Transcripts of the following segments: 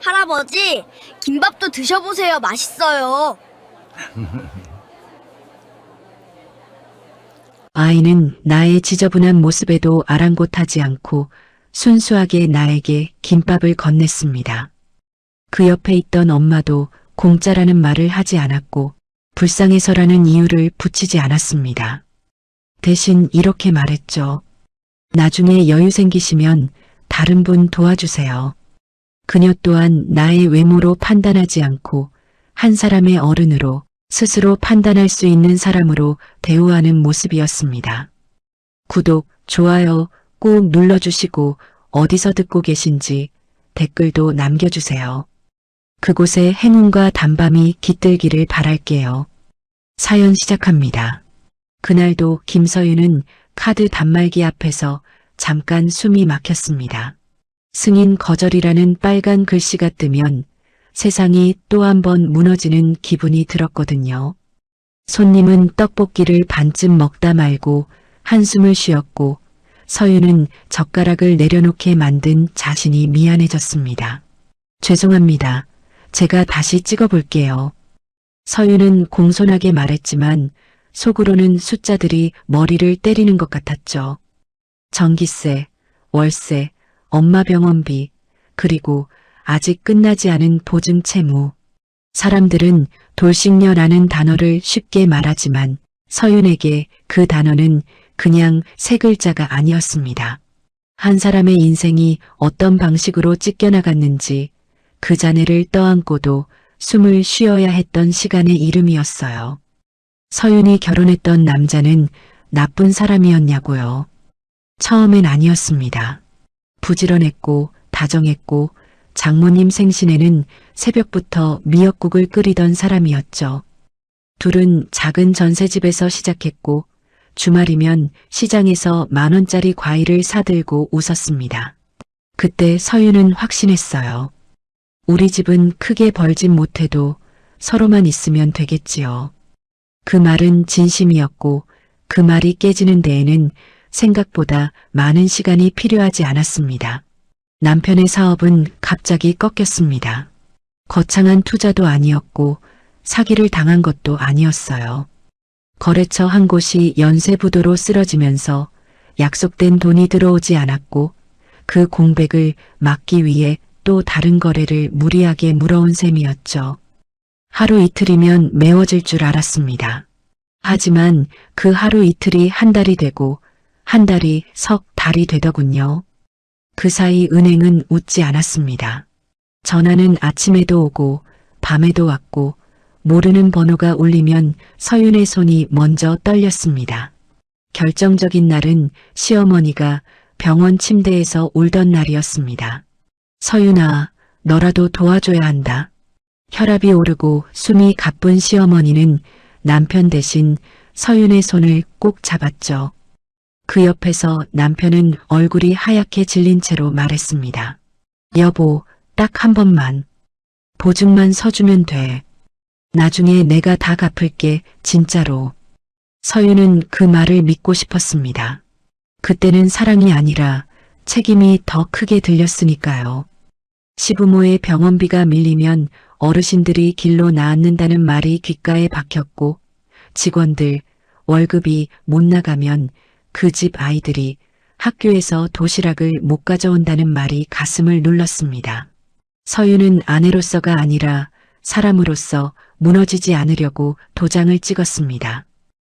할아버지, 김밥도 드셔보세요. 맛있어요. 아이는 나의 지저분한 모습에도 아랑곳하지 않고 순수하게 나에게 김밥을 건넸습니다. 그 옆에 있던 엄마도 공짜라는 말을 하지 않았고 불쌍해서라는 이유를 붙이지 않았습니다. 대신 이렇게 말했죠. 나중에 여유 생기시면 다른 분 도와주세요. 그녀 또한 나의 외모로 판단하지 않고 한 사람의 어른으로 스스로 판단할 수 있는 사람으로 대우하는 모습이었습니다. 구독, 좋아요 꾹 눌러주시고 어디서 듣고 계신지 댓글도 남겨주세요. 그곳에 행운과 단밤이 깃들기를 바랄게요. 사연 시작합니다. 그날도 김서윤은 카드 단말기 앞에서 잠깐 숨이 막혔습니다. 승인 거절이라는 빨간 글씨가 뜨면 세상이 또 한 번 무너지는 기분이 들었거든요. 손님은 떡볶이를 반쯤 먹다 말고 한숨을 쉬었고 서윤은 젓가락을 내려놓게 만든 자신이 미안해졌습니다. 죄송합니다. 제가 다시 찍어볼게요. 서윤은 공손하게 말했지만 속으로는 숫자들이 머리를 때리는 것 같았죠. 전기세, 월세, 엄마 병원비, 그리고 아직 끝나지 않은 보증 채무. 사람들은 돌싱녀라는 단어를 쉽게 말하지만 서윤에게 그 단어는 그냥 세 글자가 아니었습니다. 한 사람의 인생이 어떤 방식으로 찢겨나갔는지 그 잔해를 떠안고도 숨을 쉬어야 했던 시간의 이름이었어요. 서윤이 결혼했던 남자는 나쁜 사람이었냐고요. 처음엔 아니었습니다. 부지런했고 다정했고 장모님 생신에는 새벽부터 미역국을 끓이던 사람이었죠. 둘은 작은 전셋집에서 시작했고 주말이면 시장에서 10,000원짜리 과일을 사들고 웃었습니다. 그때 서윤은 확신했어요. 우리 집은 크게 벌진 못해도 서로만 있으면 되겠지요. 그 말은 진심이었고 그 말이 깨지는 데에는 생각보다 많은 시간이 필요하지 않았습니다. 남편의 사업은 갑자기 꺾였습니다. 거창한 투자도 아니었고 사기를 당한 것도 아니었어요. 거래처 한 곳이 연쇄부도로 쓰러지면서 약속된 돈이 들어오지 않았고 그 공백을 막기 위해 또 다른 거래를 무리하게 물어온 셈이었죠. 하루 이틀이면 메워질 줄 알았습니다. 하지만 그 하루 이틀이 한 달이 되고 한 달이 석 달이 되더군요. 그 사이 은행은 웃지 않았습니다. 전화는 아침에도 오고 밤에도 왔고 모르는 번호가 울리면 서윤의 손이 먼저 떨렸습니다. 결정적인 날은 시어머니가 병원 침대에서 울던 날이었습니다. 서윤아, 너라도 도와줘야 한다. 혈압이 오르고 숨이 가쁜 시어머니는 남편 대신 서윤의 손을 꼭 잡았죠. 그 옆에서 남편은 얼굴이 하얗게 질린 채로 말했습니다. 여보, 딱 한 번만. 보증만 서주면 돼. 나중에 내가 다 갚을게, 진짜로. 서윤은 그 말을 믿고 싶었습니다. 그때는 사랑이 아니라 책임이 더 크게 들렸으니까요. 시부모의 병원비가 밀리면 어르신들이 길로 나앉는다는 말이 귓가에 박혔고 직원들 월급이 못 나가면 그 집 아이들이 학교에서 도시락을 못 가져온다는 말이 가슴을 눌렀습니다. 서윤은 아내로서가 아니라 사람으로서 무너지지 않으려고 도장을 찍었습니다.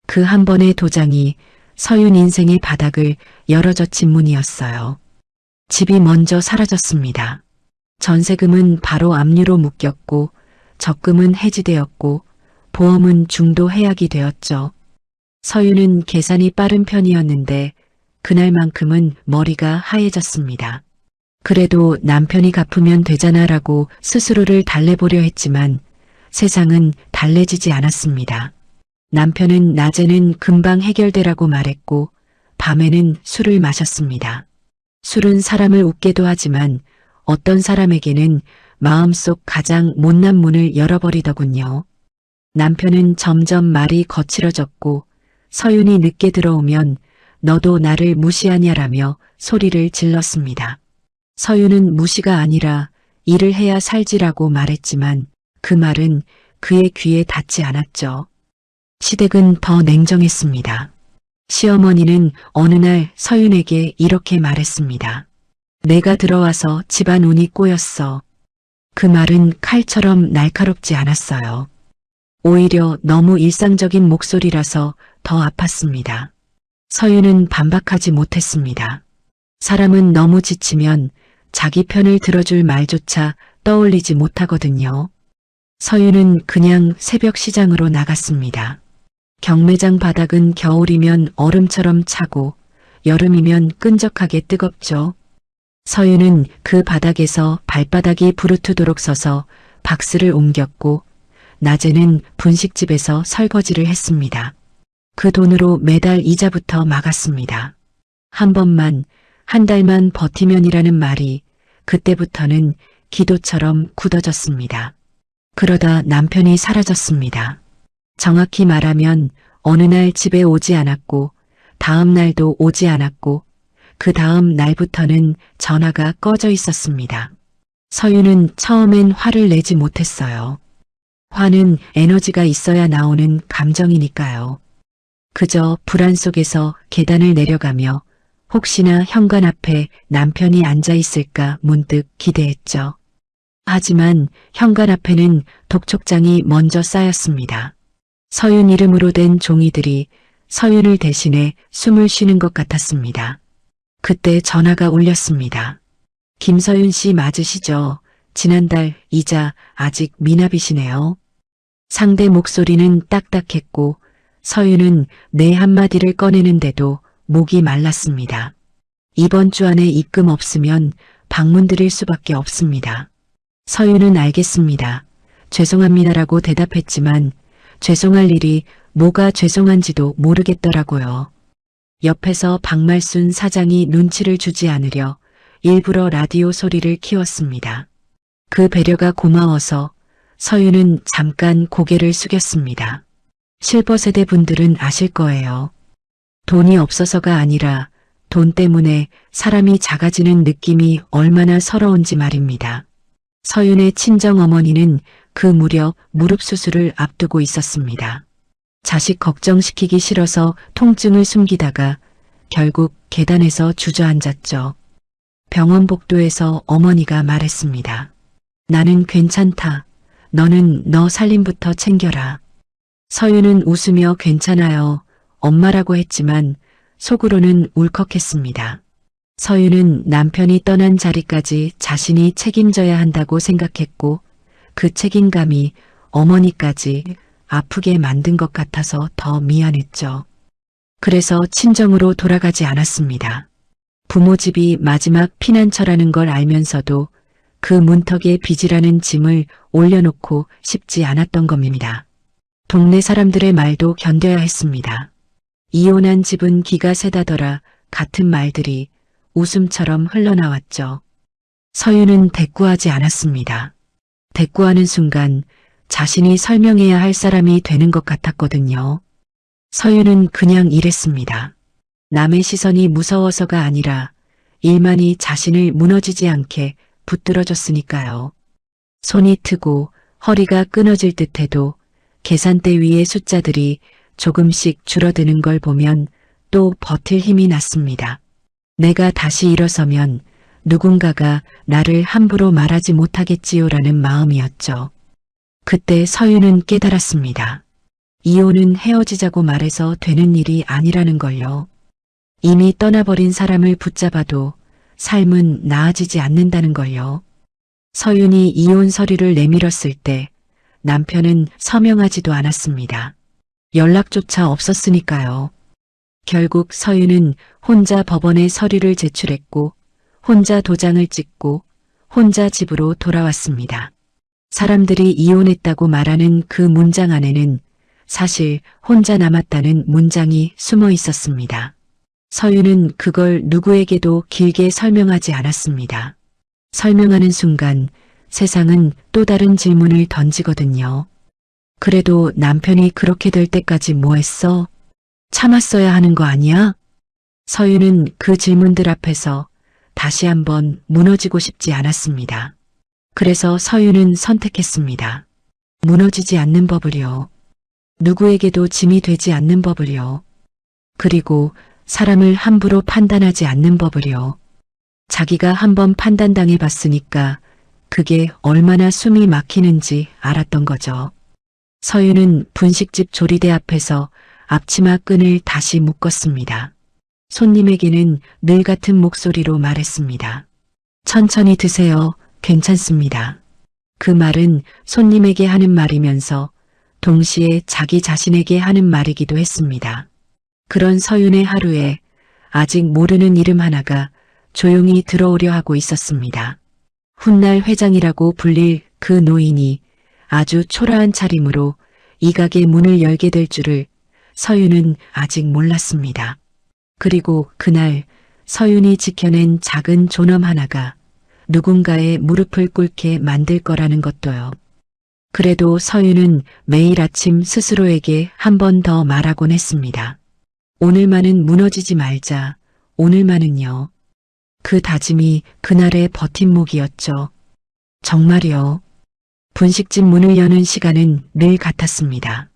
그 한 번의 도장이 서윤 인생의 바닥을 열어젖힌 문이었어요. 집이 먼저 사라졌습니다. 전세금은 바로 압류로 묶였고 적금은 해지되었고 보험은 중도 해약이 되었죠. 서윤은 계산이 빠른 편이었는데 그날만큼은 머리가 하얘졌습니다. 그래도 남편이 갚으면 되잖아라고 스스로를 달래보려 했지만 세상은 달래지지 않았습니다. 남편은 낮에는 금방 해결되라고 말했고 밤에는 술을 마셨습니다. 술은 사람을 웃게도 하지만 어떤 사람에게는 마음속 가장 못난 문을 열어버리더군요. 남편은 점점 말이 거칠어졌고 서윤이 늦게 들어오면 너도 나를 무시하냐라며 소리를 질렀습니다. 서윤은 무시가 아니라 일을 해야 살지라고 말했지만 그 말은 그의 귀에 닿지 않았죠. 시댁은 더 냉정했습니다. 시어머니는 어느 날 서윤에게 이렇게 말했습니다. 내가 들어와서 집안 운이 꼬였어. 그 말은 칼처럼 날카롭지 않았어요. 오히려 너무 일상적인 목소리라서 더 아팠습니다. 서윤은 반박하지 못했습니다. 사람은 너무 지치면 자기 편을 들어줄 말조차 떠올리지 못하거든요. 서윤은 그냥 새벽 시장으로 나갔습니다. 경매장 바닥은 겨울이면 얼음처럼 차고 여름이면 끈적하게 뜨겁죠. 서윤은 그 바닥에서 발바닥이 부르트도록 서서 박스를 옮겼고 낮에는 분식집에서 설거지를 했습니다. 그 돈으로 매달 이자부터 막았습니다. 한 번만, 한 달만 버티면이라는 말이 그때부터는 기도처럼 굳어졌습니다. 그러다 남편이 사라졌습니다. 정확히 말하면 어느 날 집에 오지 않았고 다음 날도 오지 않았고 그 다음 날부터는 전화가 꺼져 있었습니다. 서윤은 처음엔 화를 내지 못했어요. 화는 에너지가 있어야 나오는 감정이니까요. 그저 불안 속에서 계단을 내려가며 혹시나 현관 앞에 남편이 앉아 있을까 문득 기대했죠. 하지만 현관 앞에는 독촉장이 먼저 쌓였습니다. 서윤 이름으로 된 종이들이 서윤을 대신해 숨을 쉬는 것 같았습니다. 그때 전화가 울렸습니다. 김서윤 씨 맞으시죠? 지난달 이자 아직 미납이시네요. 상대 목소리는 딱딱했고 서윤은 네 한마디를 꺼내는데도 목이 말랐습니다. 이번 주 안에 입금 없으면 방문 드릴 수밖에 없습니다. 서윤은 알겠습니다. 죄송합니다라고 대답했지만 죄송할 일이 뭐가 죄송한지도 모르겠더라고요. 옆에서 박말순 사장이 눈치를 주지 않으려 일부러 라디오 소리를 키웠습니다. 그 배려가 고마워서 서윤은 잠깐 고개를 숙였습니다. 실버세대 분들은 아실 거예요. 돈이 없어서가 아니라 돈 때문에 사람이 작아지는 느낌이 얼마나 서러운지 말입니다. 서윤의 친정어머니는 그 무렵 무릎 수술을 앞두고 있었습니다. 자식 걱정시키기 싫어서 통증을 숨기다가 결국 계단에서 주저앉았죠. 병원 복도에서 어머니가 말했습니다. 나는 괜찮다. 너는 너 살림부터 챙겨라. 서윤은 웃으며 괜찮아요. 엄마라고 했지만 속으로는 울컥했습니다. 서윤은 남편이 떠난 자리까지 자신이 책임져야 한다고 생각했고 그 책임감이 어머니까지 아프게 만든 것 같아서 더 미안했죠. 그래서 친정으로 돌아가지 않았습니다. 부모 집이 마지막 피난처라는 걸 알면서도 그 문턱에 빚이라는 짐을 올려놓고 싶지 않았던 겁니다. 동네 사람들의 말도 견뎌야 했습니다. 이혼한 집은 기가 세다더라 같은 말들이 웃음처럼 흘러나왔죠. 서윤은 대꾸하지 않았습니다. 대꾸하는 순간 자신이 설명해야 할 사람이 되는 것 같았거든요. 서윤은 그냥 일했습니다. 남의 시선이 무서워서가 아니라 일만이 자신을 무너지지 않게 붙들어줬으니까요. 손이 트고 허리가 끊어질 듯해도 계산대 위의 숫자들이 조금씩 줄어드는 걸 보면 또 버틸 힘이 났습니다. 내가 다시 일어서면 누군가가 나를 함부로 말하지 못하겠지요라는 마음이었죠. 그때 서윤은 깨달았습니다. 이혼은 헤어지자고 말해서 되는 일이 아니라는 걸요. 이미 떠나버린 사람을 붙잡아도 삶은 나아지지 않는다는 걸요. 서윤이 이혼 서류를 내밀었을 때 남편은 서명하지도 않았습니다. 연락조차 없었으니까요. 결국 서윤은 혼자 법원에 서류를 제출했고 혼자 도장을 찍고 혼자 집으로 돌아왔습니다. 사람들이 이혼했다고 말하는 그 문장 안에는 사실 혼자 남았다는 문장이 숨어 있었습니다. 서윤은 그걸 누구에게도 길게 설명하지 않았습니다. 설명하는 순간 세상은 또 다른 질문을 던지거든요. 그래도 남편이 그렇게 될 때까지 뭐 했어? 참았어야 하는 거 아니야? 서윤은 그 질문들 앞에서 다시 한번 무너지고 싶지 않았습니다. 그래서 서윤은 선택했습니다. 무너지지 않는 법을요. 누구에게도 짐이 되지 않는 법을요. 그리고 사람을 함부로 판단하지 않는 법을요. 자기가 한번 판단당해 봤으니까 그게 얼마나 숨이 막히는지 알았던 거죠. 서윤은 분식집 조리대 앞에서 앞치마 끈을 다시 묶었습니다. 손님에게는 늘 같은 목소리로 말했습니다. 천천히 드세요. 괜찮습니다. 그 말은 손님에게 하는 말이면서 동시에 자기 자신에게 하는 말이기도 했습니다. 그런 서윤의 하루에 아직 모르는 이름 하나가 조용히 들어오려 하고 있었습니다. 훗날 회장이라고 불릴 그 노인이 아주 초라한 차림으로 이 가게 문을 열게 될 줄을 서윤은 아직 몰랐습니다. 그리고 그날 서윤이 지켜낸 작은 존엄 하나가 누군가의 무릎을 꿇게 만들 거라는 것도요. 그래도 서윤은 매일 아침 스스로에게 한 번 더 말하곤 했습니다. 오늘만은 무너지지 말자. 오늘만은요. 그 다짐이 그날의 버팀목이었죠. 정말요. 분식집 문을 여는 시간은 늘 같았습니다.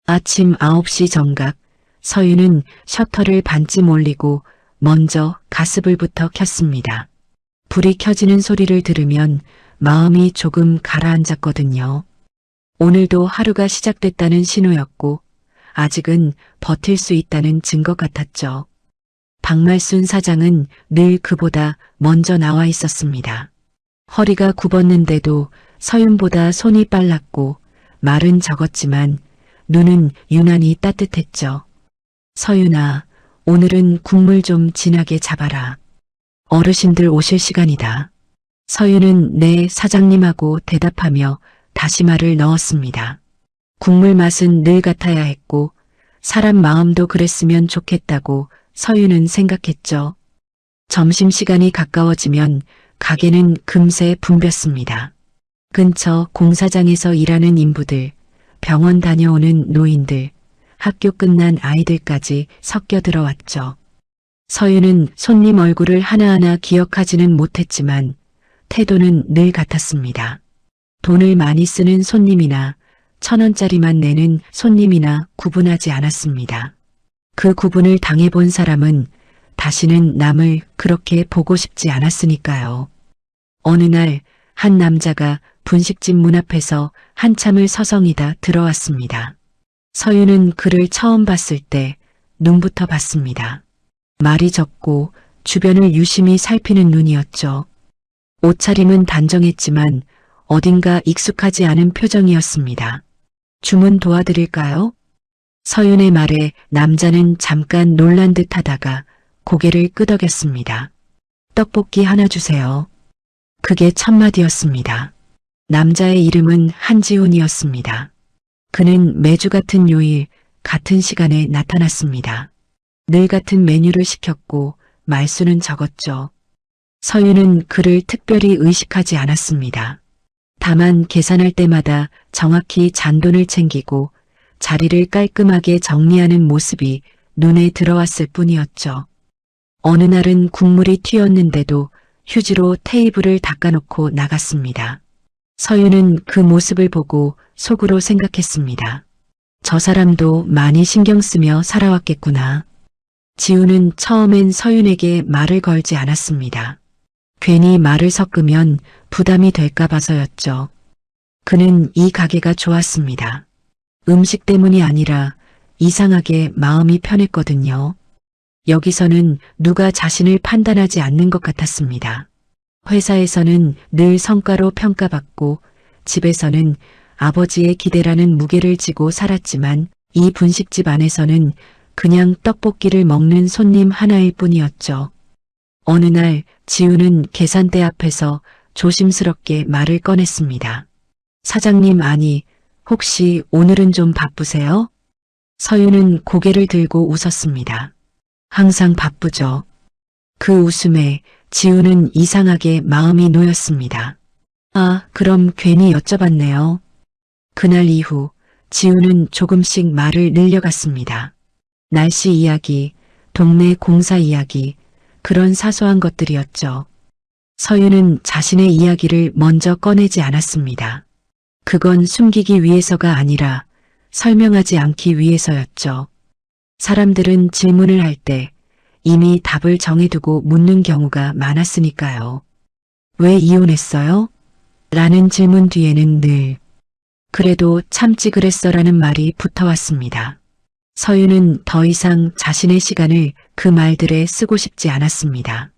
아침 9시 정각, 서윤은 셔터를 반쯤 올리고 먼저 가스불부터 켰습니다. 불이 켜지는 소리를 들으면 마음이 조금 가라앉았거든요. 오늘도 하루가 시작됐다는 신호였고 아직은 버틸 수 있다는 증거 같았죠. 박말순 사장은 늘 그보다 먼저 나와 있었습니다. 허리가 굽었는데도 서윤보다 손이 빨랐고 말은 적었지만 눈은 유난히 따뜻했죠. 서윤아, 오늘은 국물 좀 진하게 잡아라. 어르신들 오실 시간이다. 서윤은 네 사장님하고 대답하며 다시마를 넣었습니다. 국물 맛은 늘 같아야 했고 사람 마음도 그랬으면 좋겠다고 서윤은 생각했죠. 점심시간이 가까워지면 가게는 금세 붐볐습니다. 근처 공사장에서 일하는 인부들, 병원 다녀오는 노인들, 학교 끝난 아이들까지 섞여 들어왔죠. 서윤은 손님 얼굴을 하나하나 기억하지는 못했지만 태도는 늘 같았습니다. 돈을 많이 쓰는 손님이나 1,000원짜리만 내는 손님이나 구분하지 않았습니다. 그 구분을 당해본 사람은 다시는 남을 그렇게 보고 싶지 않았으니까요. 어느 날 한 남자가 분식집 문 앞에서 한참을 서성이다 들어왔습니다. 서윤은 그를 처음 봤을 때 눈부터 봤습니다. 말이 적고 주변을 유심히 살피는 눈이었죠. 옷차림은 단정했지만 어딘가 익숙하지 않은 표정이었습니다. 주문 도와드릴까요? 서윤의 말에 남자는 잠깐 놀란 듯 하다가 고개를 끄덕였습니다. 떡볶이 하나 주세요. 그게 첫마디였습니다. 남자의 이름은 한지훈이었습니다. 그는 매주 같은 요일, 같은 시간에 나타났습니다. 늘 같은 메뉴를 시켰고 말수는 적었죠. 서윤은 그를 특별히 의식하지 않았습니다. 다만 계산할 때마다 정확히 잔돈을 챙기고 자리를 깔끔하게 정리하는 모습이 눈에 들어왔을 뿐이었죠. 어느 날은 국물이 튀었는데도 휴지로 테이블을 닦아놓고 나갔습니다. 서윤은 그 모습을 보고 속으로 생각했습니다. 저 사람도 많이 신경 쓰며 살아왔겠구나. 지우는 처음엔 서윤에게 말을 걸지 않았습니다. 괜히 말을 섞으면 부담이 될까 봐서였죠. 그는 이 가게가 좋았습니다. 음식 때문이 아니라 이상하게 마음이 편했거든요. 여기서는 누가 자신을 판단하지 않는 것 같았습니다. 회사에서는 늘 성과로 평가받고 집에서는 아버지의 기대라는 무게를 지고 살았지만 이 분식집 안에서는 그냥 떡볶이를 먹는 손님 하나일 뿐이었죠. 어느 날 지우는 계산대 앞에서 조심스럽게 말을 꺼냈습니다. 사장님 아니, 혹시 오늘은 좀 바쁘세요? 서윤은 고개를 들고 웃었습니다. 항상 바쁘죠. 그 웃음에 지우는 이상하게 마음이 놓였습니다. 아, 그럼 괜히 여쭤봤네요. 그날 이후 지우는 조금씩 말을 늘려갔습니다. 날씨 이야기, 동네 공사 이야기, 그런 사소한 것들이었죠. 서윤은 자신의 이야기를 먼저 꺼내지 않았습니다. 그건 숨기기 위해서가 아니라 설명하지 않기 위해서였죠. 사람들은 질문을 할 때 이미 답을 정해두고 묻는 경우가 많았으니까요. 왜 이혼했어요? 라는 질문 뒤에는 늘 그래도 참지 그랬어라는 말이 붙어왔습니다. 서윤은 더 이상 자신의 시간을 그 말들에 쓰고 싶지 않았습니다.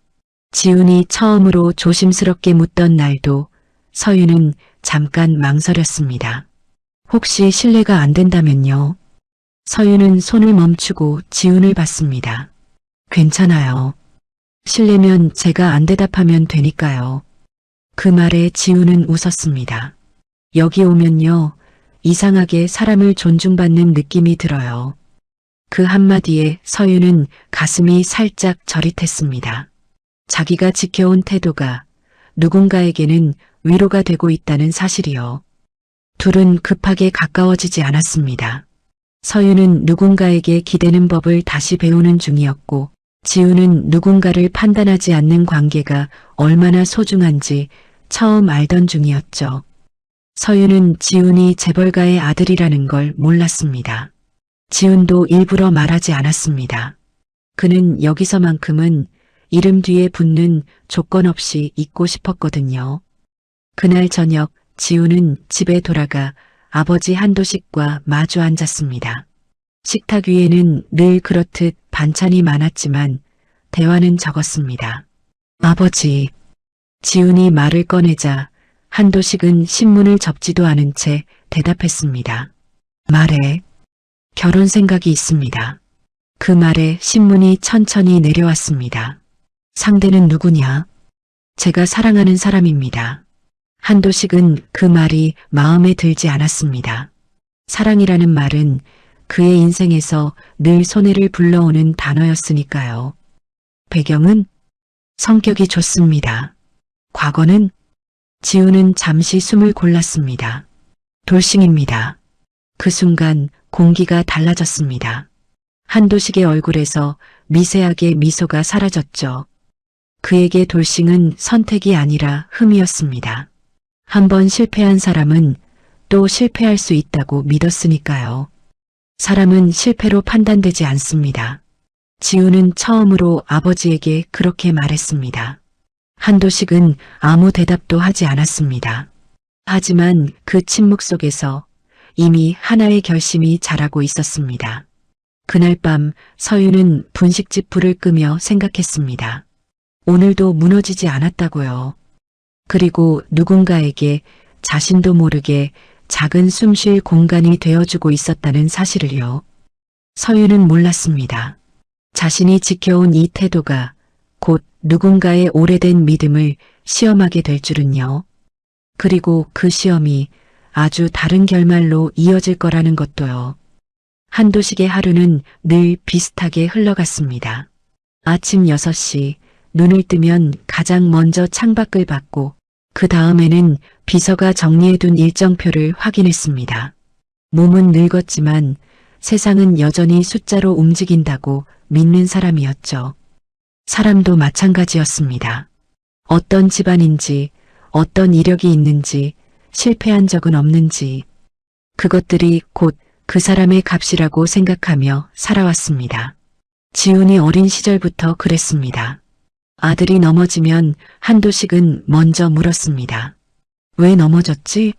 지훈이 처음으로 조심스럽게 묻던 날도 서윤은 잠깐 망설였습니다. 혹시 실례가 안 된다면요? 서윤은 손을 멈추고 지훈을 봤습니다. 괜찮아요. 실례면 제가 안 대답하면 되니까요. 그 말에 지훈은 웃었습니다. 여기 오면요, 이상하게 사람을 존중받는 느낌이 들어요. 그 한마디에 서윤은 가슴이 살짝 저릿했습니다. 자기가 지켜온 태도가 누군가에게는 위로가 되고 있다는 사실이요. 둘은 급하게 가까워지지 않았습니다. 서윤은 누군가에게 기대는 법을 다시 배우는 중이었고, 지훈은 누군가를 판단하지 않는 관계가 얼마나 소중한지 처음 알던 중이었죠. 서윤은 지훈이 재벌가의 아들이라는 걸 몰랐습니다. 지훈도 일부러 말하지 않았습니다. 그는 여기서만큼은 이름 뒤에 붙는 조건 없이 잊고 싶었거든요. 그날 저녁 지훈은 집에 돌아가 아버지 한도식과 마주 앉았습니다. 식탁 위에는 늘 그렇듯 반찬이 많았지만 대화는 적었습니다. 아버지, 지훈이 말을 꺼내자 한도식은 신문을 접지도 않은 채 대답했습니다. 말해. 결혼 생각이 있습니다. 그 말에 신문이 천천히 내려왔습니다. 상대는 누구냐? 제가 사랑하는 사람입니다. 한도식은 그 말이 마음에 들지 않았습니다. 사랑이라는 말은 그의 인생에서 늘 손해를 불러오는 단어였으니까요. 배경은 성격이 좋습니다. 과거는 지훈은 잠시 숨을 골랐습니다. 돌싱입니다. 그 순간 공기가 달라졌습니다. 한도식의 얼굴에서 미세하게 미소가 사라졌죠. 그에게 돌싱은 선택이 아니라 흠이었습니다. 한번 실패한 사람은 또 실패할 수 있다고 믿었으니까요. 사람은 실패로 판단되지 않습니다. 지훈은 처음으로 아버지에게 그렇게 말했습니다. 한도식은 아무 대답도 하지 않았습니다. 하지만 그 침묵 속에서 이미 하나의 결심이 자라고 있었습니다. 그날 밤 서윤은 분식집 불을 끄며 생각했습니다. 오늘도 무너지지 않았다고요. 그리고 누군가에게 자신도 모르게 작은 숨쉴 공간이 되어주고 있었다는 사실을요. 서윤은 몰랐습니다. 자신이 지켜온 이 태도가 곧 누군가의 오래된 믿음을 시험하게 될 줄은요. 그리고 그 시험이 아주 다른 결말로 이어질 거라는 것도요. 한도식의 하루는 늘 비슷하게 흘러갔습니다. 아침 6시 눈을 뜨면 가장 먼저 창밖을 봤고 그 다음에는 비서가 정리해둔 일정표를 확인했습니다. 몸은 늙었지만 세상은 여전히 숫자로 움직인다고 믿는 사람이었죠. 사람도 마찬가지였습니다. 어떤 집안인지, 어떤 이력이 있는지, 실패한 적은 없는지, 그것들이 곧 그 사람의 값이라고 생각하며 살아왔습니다. 지훈이 어린 시절부터 그랬습니다. 아들이 넘어지면 한도식은 먼저 물었습니다. 왜 넘어졌지?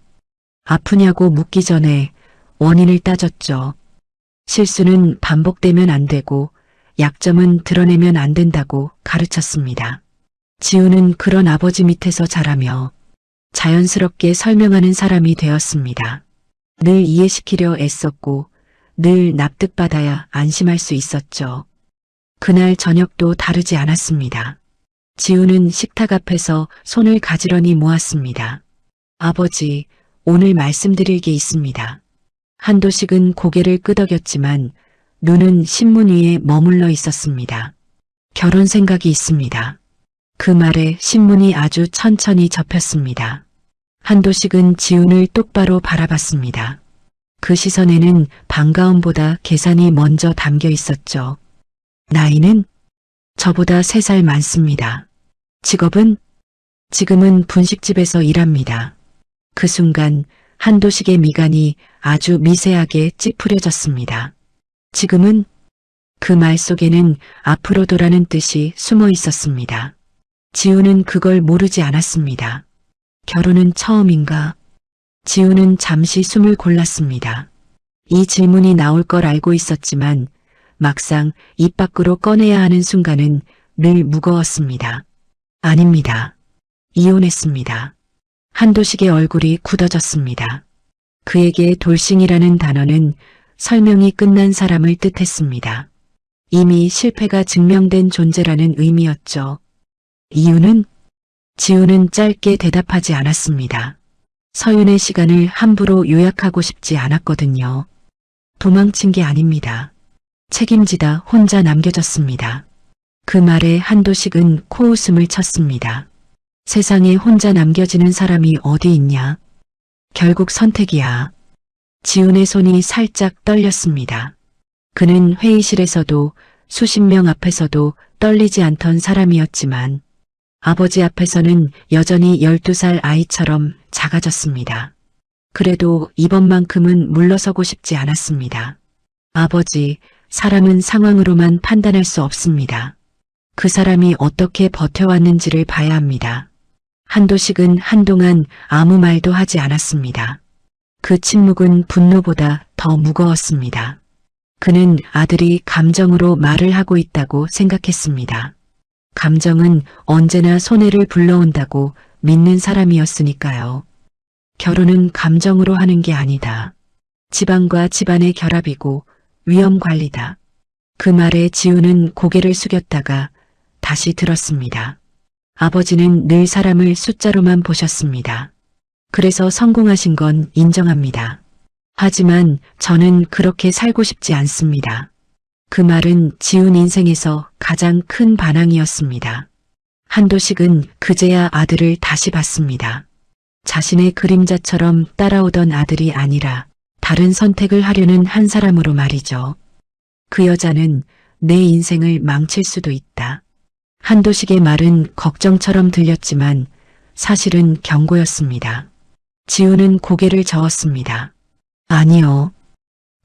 아프냐고 묻기 전에 원인을 따졌죠. 실수는 반복되면 안 되고 약점은 드러내면 안 된다고 가르쳤습니다. 지훈은 그런 아버지 밑에서 자라며 자연스럽게 설명하는 사람이 되었습니다. 늘 이해시키려 애썼고 늘 납득받아야 안심할 수 있었죠. 그날 저녁도 다르지 않았습니다. 지훈은 식탁 앞에서 손을 가지런히 모았습니다. 아버지, 오늘 말씀드릴 게 있습니다. 한도식은 고개를 끄덕였지만 눈은 신문 위에 머물러 있었습니다. 결혼 생각이 있습니다. 그 말에 신문이 아주 천천히 접혔습니다. 한도식은 지훈을 똑바로 바라봤습니다. 그 시선에는 반가움보다 계산이 먼저 담겨 있었죠. 나이는 저보다 3살 많습니다. 직업은 지금은 분식집에서 일합니다. 그 순간 한도식의 미간이 아주 미세하게 찌푸려졌습니다. 지금은 그 말 속에는 앞으로 도라는 뜻이 숨어 있었습니다. 지우는 그걸 모르지 않았습니다. 결혼은 처음인가? 지우는 잠시 숨을 골랐습니다. 이 질문이 나올 걸 알고 있었지만 막상 입 밖으로 꺼내야 하는 순간은 늘 무거웠습니다. 아닙니다. 이혼했습니다. 한도식의 얼굴이 굳어졌습니다. 그에게 돌싱이라는 단어는 설명이 끝난 사람을 뜻했습니다. 이미 실패가 증명된 존재라는 의미였죠. 이유는? 지우는 짧게 대답하지 않았습니다. 서윤의 시간을 함부로 요약하고 싶지 않았거든요. 도망친 게 아닙니다. 책임지다 혼자 남겨졌습니다. 그 말에 한도식은 코웃음을 쳤습니다. 세상에 혼자 남겨지는 사람이 어디 있냐? 결국 선택이야. 지훈의 손이 살짝 떨렸습니다. 그는 회의실에서도 수십 명 앞에서도 떨리지 않던 사람이었지만 아버지 앞에서는 여전히 12살 아이처럼 작아졌습니다. 그래도 이번만큼은 물러서고 싶지 않았습니다. 아버지, 사람은 상황으로만 판단할 수 없습니다. 그 사람이 어떻게 버텨왔는지를 봐야 합니다. 한도식은 한동안 아무 말도 하지 않았습니다. 그 침묵은 분노보다 더 무거웠습니다. 그는 아들이 감정으로 말을 하고 있다고 생각했습니다. 감정은 언제나 손해를 불러온다고 믿는 사람이었으니까요. 결혼은 감정으로 하는 게 아니다. 집안과 집안의 결합이고 위험 관리다. 그 말에 지우는 고개를 숙였다가 다시 들었습니다. 아버지는 늘 사람을 숫자로만 보셨습니다. 그래서 성공하신 건 인정합니다. 하지만 저는 그렇게 살고 싶지 않습니다. 그 말은 지훈 인생에서 가장 큰 반항이었습니다. 한도식은 그제야 아들을 다시 봤습니다. 자신의 그림자처럼 따라오던 아들이 아니라 다른 선택을 하려는 한 사람으로 말이죠. 그 여자는 내 인생을 망칠 수도 있다. 한도식의 말은 걱정처럼 들렸지만 사실은 경고였습니다. 지우는 고개를 저었습니다. 아니요.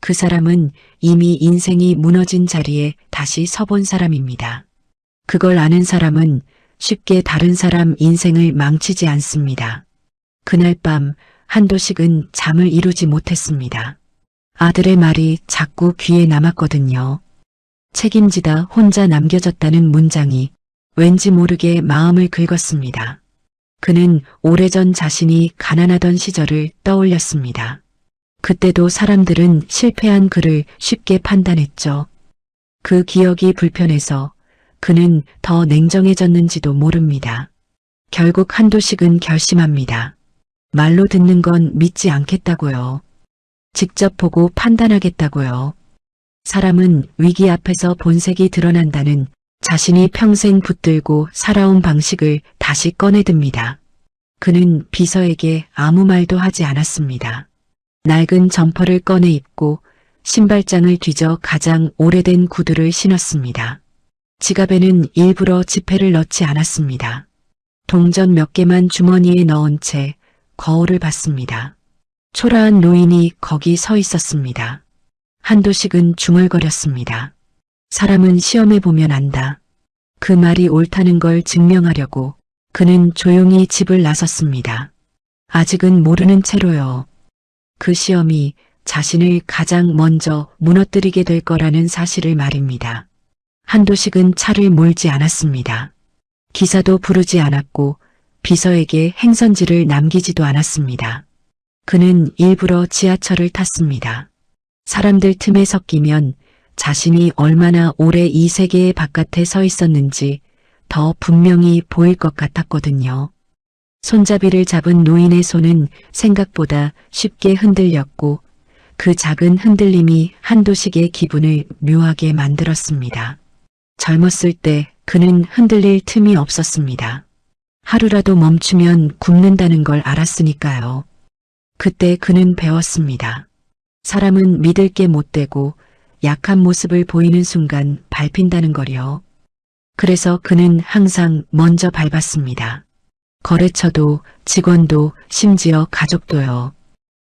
그 사람은 이미 인생이 무너진 자리에 다시 서본 사람입니다. 그걸 아는 사람은 쉽게 다른 사람 인생을 망치지 않습니다. 그날 밤 한도식은 잠을 이루지 못했습니다. 아들의 말이 자꾸 귀에 남았거든요. 책임지다 혼자 남겨졌다는 문장이 왠지 모르게 마음을 긁었습니다. 그는 오래전 자신이 가난하던 시절을 떠올렸습니다. 그때도 사람들은 실패한 그를 쉽게 판단했죠. 그 기억이 불편해서 그는 더 냉정해졌는지도 모릅니다. 결국 한도식은 결심합니다. 말로 듣는 건 믿지 않겠다고요. 직접 보고 판단하겠다고요. 사람은 위기 앞에서 본색이 드러난다는 자신이 평생 붙들고 살아온 방식을 다시 꺼내듭니다. 그는 비서에게 아무 말도 하지 않았습니다. 낡은 점퍼를 꺼내 입고 신발장을 뒤져 가장 오래된 구두를 신었습니다. 지갑에는 일부러 지폐를 넣지 않았습니다. 동전 몇 개만 주머니에 넣은 채 거울을 봤습니다. 초라한 노인이 거기 서 있었습니다. 한도식은 중얼거렸습니다. 사람은 시험해 보면 안다. 그 말이 옳다는 걸 증명하려고 그는 조용히 집을 나섰습니다. 아직은 모르는 채로요. 그 시험이 자신을 가장 먼저 무너뜨리게 될 거라는 사실을 말입니다. 한도식은 차를 몰지 않았습니다. 기사도 부르지 않았고 비서에게 행선지를 남기지도 않았습니다. 그는 일부러 지하철을 탔습니다. 사람들 틈에 섞이면 자신이 얼마나 오래 이 세계의 바깥에 서 있었는지 더 분명히 보일 것 같았거든요. 손잡이를 잡은 노인의 손은 생각보다 쉽게 흔들렸고 그 작은 흔들림이 한도식의 기분을 묘하게 만들었습니다. 젊었을 때 그는 흔들릴 틈이 없었습니다. 하루라도 멈추면 굶는다는 걸 알았으니까요. 그때 그는 배웠습니다. 사람은 믿을 게 못되고 약한 모습을 보이는 순간 밟힌다는 거요. 그래서 그는 항상 먼저 밟았습니다. 거래처도 직원도 심지어 가족도요.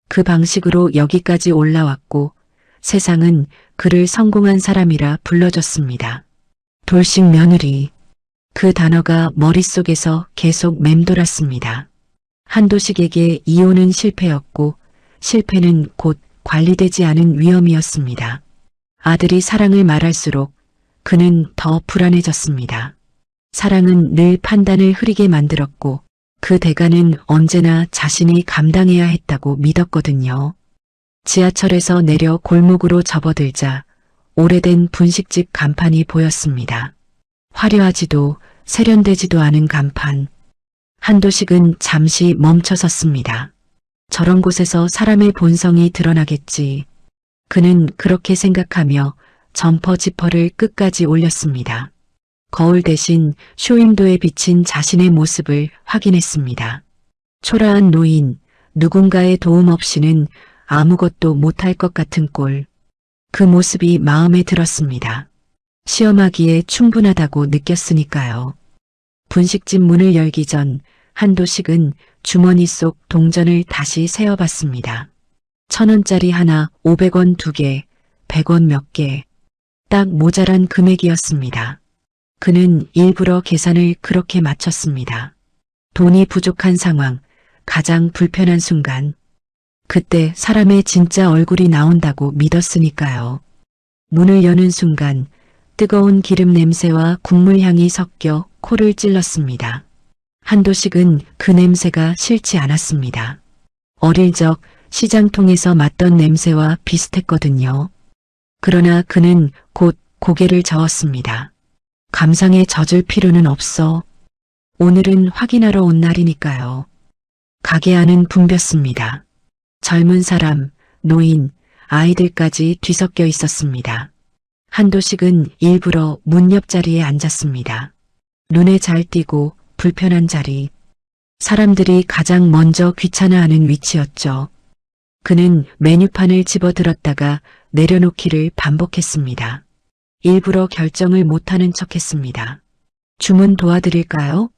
그 방식으로 여기까지 올라왔고 세상은 그를 성공한 사람이라 불러줬습니다. 돌싱 며느리. 그 단어가 머릿속에서 계속 맴돌았습니다. 한도식에게 이혼은 실패였고 실패는 곧 관리되지 않은 위험이었습니다. 아들이 사랑을 말할수록 그는 더 불안해졌습니다. 사랑은 늘 판단을 흐리게 만들었고 그 대가는 언제나 자신이 감당해야 했다고 믿었거든요. 지하철에서 내려 골목으로 접어들자 오래된 분식집 간판이 보였습니다. 화려하지도 세련되지도 않은 간판. 한도식은 잠시 멈춰섰습니다. 저런 곳에서 사람의 본성이 드러나겠지. 그는 그렇게 생각하며 점퍼 지퍼를 끝까지 올렸습니다. 거울 대신 쇼윈도에 비친 자신의 모습을 확인했습니다. 초라한 노인, 누군가의 도움 없이는 아무것도 못할 것 같은 꼴. 그 모습이 마음에 들었습니다. 시험하기에 충분하다고 느꼈으니까요. 분식집 문을 열기 전 한도식은 주머니 속 동전을 다시 세어봤습니다. 1,000원짜리 하나, 500원 2개, 100원 몇 개. 딱 모자란 금액이었습니다. 그는 일부러 계산을 그렇게 맞췄습니다. 돈이 부족한 상황, 가장 불편한 순간. 그때 사람의 진짜 얼굴이 나온다고 믿었으니까요. 문을 여는 순간 뜨거운 기름 냄새와 국물 향이 섞여 코를 찔렀습니다. 한도식은 그 냄새가 싫지 않았습니다. 어릴 적 시장통에서 맡던 냄새와 비슷했거든요. 그러나 그는 곧 고개를 저었습니다. 감상에 젖을 필요는 없어. 오늘은 확인하러 온 날이니까요. 가게 안은 붐볐습니다. 젊은 사람, 노인, 아이들까지 뒤섞여 있었습니다. 한도식은 일부러 문 옆자리에 앉았습니다. 눈에 잘 띄고 불편한 자리. 사람들이 가장 먼저 귀찮아하는 위치였죠. 그는 메뉴판을 집어들었다가 내려놓기를 반복했습니다. 일부러 결정을 못하는 척했습니다. 주문 도와드릴까요?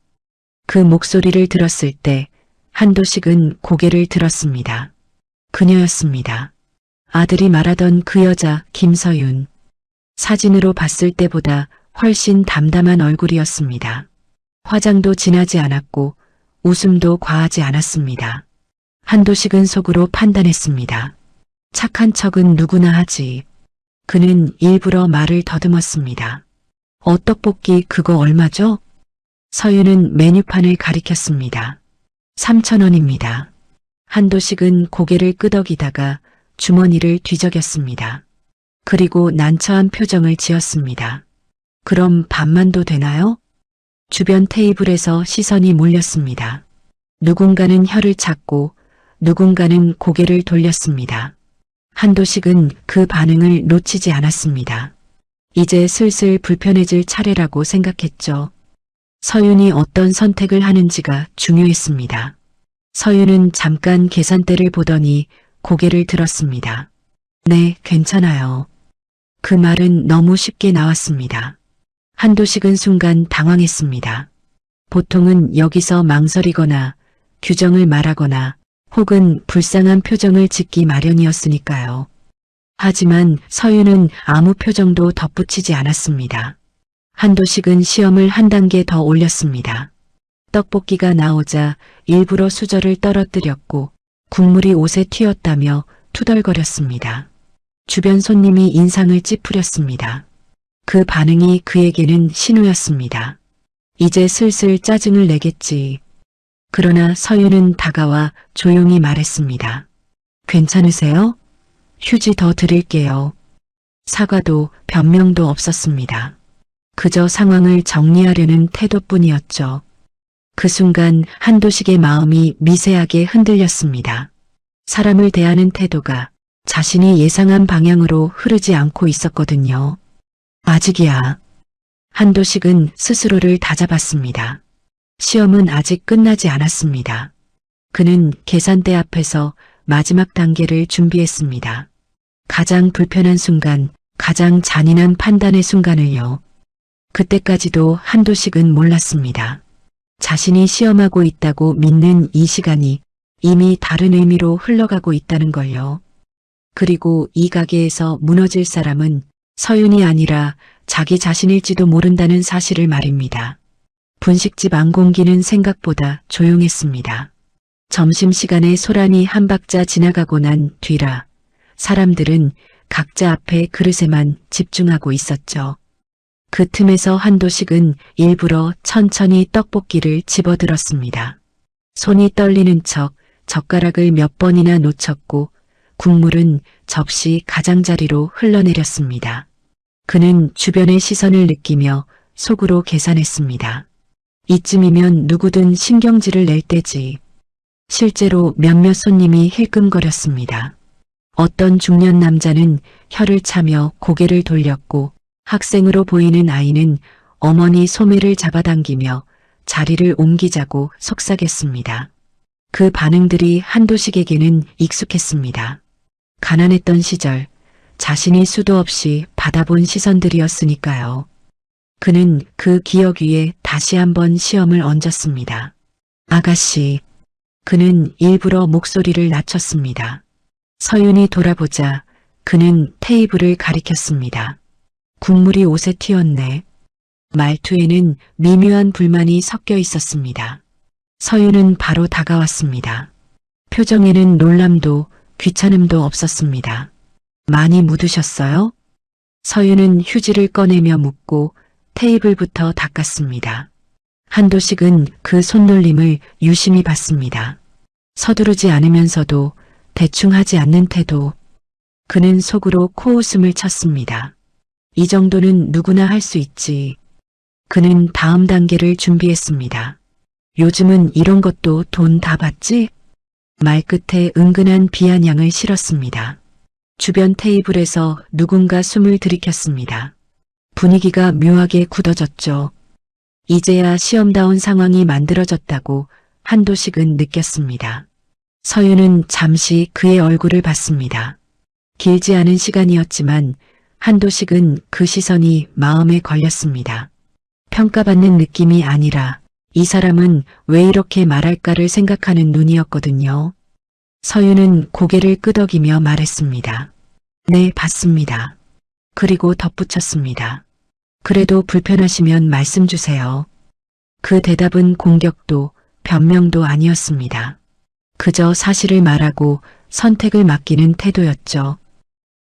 그 목소리를 들었을 때 한도식은 고개를 들었습니다. 그녀였습니다. 아들이 말하던 그 여자 김서윤. 사진으로 봤을 때보다 훨씬 담담한 얼굴이었습니다. 화장도 진하지 않았고 웃음도 과하지 않았습니다. 한도식은 속으로 판단했습니다. 착한 척은 누구나 하지. 그는 일부러 말을 더듬었습니다. 떡볶이 그거 얼마죠? 서윤은 메뉴판을 가리켰습니다. 3,000원입니다. 한도식은 고개를 끄덕이다가 주머니를 뒤적였습니다. 그리고 난처한 표정을 지었습니다. 그럼 반만도 되나요? 주변 테이블에서 시선이 몰렸습니다. 누군가는 혀를 찾고 누군가는 고개를 돌렸습니다. 한도식은 그 반응을 놓치지 않았습니다. 이제 슬슬 불편해질 차례라고 생각했죠. 서윤이 어떤 선택을 하는지가 중요했습니다. 서윤은 잠깐 계산대를 보더니 고개를 들었습니다. 네, 괜찮아요. 그 말은 너무 쉽게 나왔습니다. 한도식은 순간 당황했습니다. 보통은 여기서 망설이거나 규정을 말하거나 혹은 불쌍한 표정을 짓기 마련이었으니까요. 하지만 서윤은 아무 표정도 덧붙이지 않았습니다. 한도식은 시험을 한 단계 더 올렸습니다. 떡볶이가 나오자 일부러 수저를 떨어뜨렸고 국물이 옷에 튀었다며 투덜거렸습니다. 주변 손님이 인상을 찌푸렸습니다. 그 반응이 그에게는 신호였습니다. 이제 슬슬 짜증을 내겠지. 그러나 서윤은 다가와 조용히 말했습니다. 괜찮으세요? 휴지 더 드릴게요. 사과도 변명도 없었습니다. 그저 상황을 정리하려는 태도뿐이었죠. 그 순간 한도식의 마음이 미세하게 흔들렸습니다. 사람을 대하는 태도가 자신이 예상한 방향으로 흐르지 않고 있었거든요. 아직이야. 한도식은 스스로를 다잡았습니다. 시험은 아직 끝나지 않았습니다. 그는 계산대 앞에서 마지막 단계를 준비했습니다. 가장 불편한 순간, 가장 잔인한 판단의 순간을요. 그때까지도 한도식은 몰랐습니다. 자신이 시험하고 있다고 믿는 이 시간이 이미 다른 의미로 흘러가고 있다는 걸요. 그리고 이 가게에서 무너질 사람은 서윤이 아니라 자기 자신일지도 모른다는 사실을 말입니다. 분식집 안공기는 생각보다 조용했습니다. 점심시간에 소란이 한 박자 지나가고 난 뒤라 사람들은 각자 앞에 그릇에만 집중하고 있었죠. 그 틈에서 한도식은 일부러 천천히 떡볶이를 집어들었습니다. 손이 떨리는 척 젓가락을 몇 번이나 놓쳤고 국물은 접시 가장자리로 흘러내렸습니다. 그는 주변의 시선을 느끼며 속으로 계산했습니다. 이쯤이면 누구든 신경질을 낼 때지. 실제로 몇몇 손님이 힐끔거렸습니다. 어떤 중년 남자는 혀를 차며 고개를 돌렸고 학생으로 보이는 아이는 어머니 소매를 잡아당기며 자리를 옮기자고 속삭였습니다. 그 반응들이 한도식에게는 익숙했습니다. 가난했던 시절 자신이 수도 없이 받아본 시선들이었으니까요. 그는 그 기억 위에 다시 한번 시험을 얹었습니다. 아가씨. 그는 일부러 목소리를 낮췄습니다. 서윤이 돌아보자 그는 테이블을 가리켰습니다. 국물이 옷에 튀었네. 말투에는 미묘한 불만이 섞여 있었습니다. 서윤은 바로 다가왔습니다. 표정에는 놀람도 귀찮음도 없었습니다. 많이 묻으셨어요? 서윤은 휴지를 꺼내며 묻고 테이블부터 닦았습니다. 한도식은 그 손놀림을 유심히 봤습니다. 서두르지 않으면서도 대충 하지 않는 태도. 그는 속으로 코웃음을 쳤습니다. 이 정도는 누구나 할 수 있지. 그는 다음 단계를 준비했습니다. 요즘은 이런 것도 돈 다 받지? 말끝에 은근한 비아냥을 실었습니다. 주변 테이블에서 누군가 숨을 들이켰습니다. 분위기가 묘하게 굳어졌죠. 이제야 시험다운 상황이 만들어졌다고 한도식은 느꼈습니다. 서윤은 잠시 그의 얼굴을 봤습니다. 길지 않은 시간이었지만 한도식은 그 시선이 마음에 걸렸습니다. 평가받는 느낌이 아니라 이 사람은 왜 이렇게 말할까를 생각하는 눈이었거든요. 서윤은 고개를 끄덕이며 말했습니다. 네, 봤습니다. 그리고 덧붙였습니다. 그래도 불편하시면 말씀 주세요. 그 대답은 공격도 변명도 아니었습니다. 그저 사실을 말하고 선택을 맡기는 태도였죠.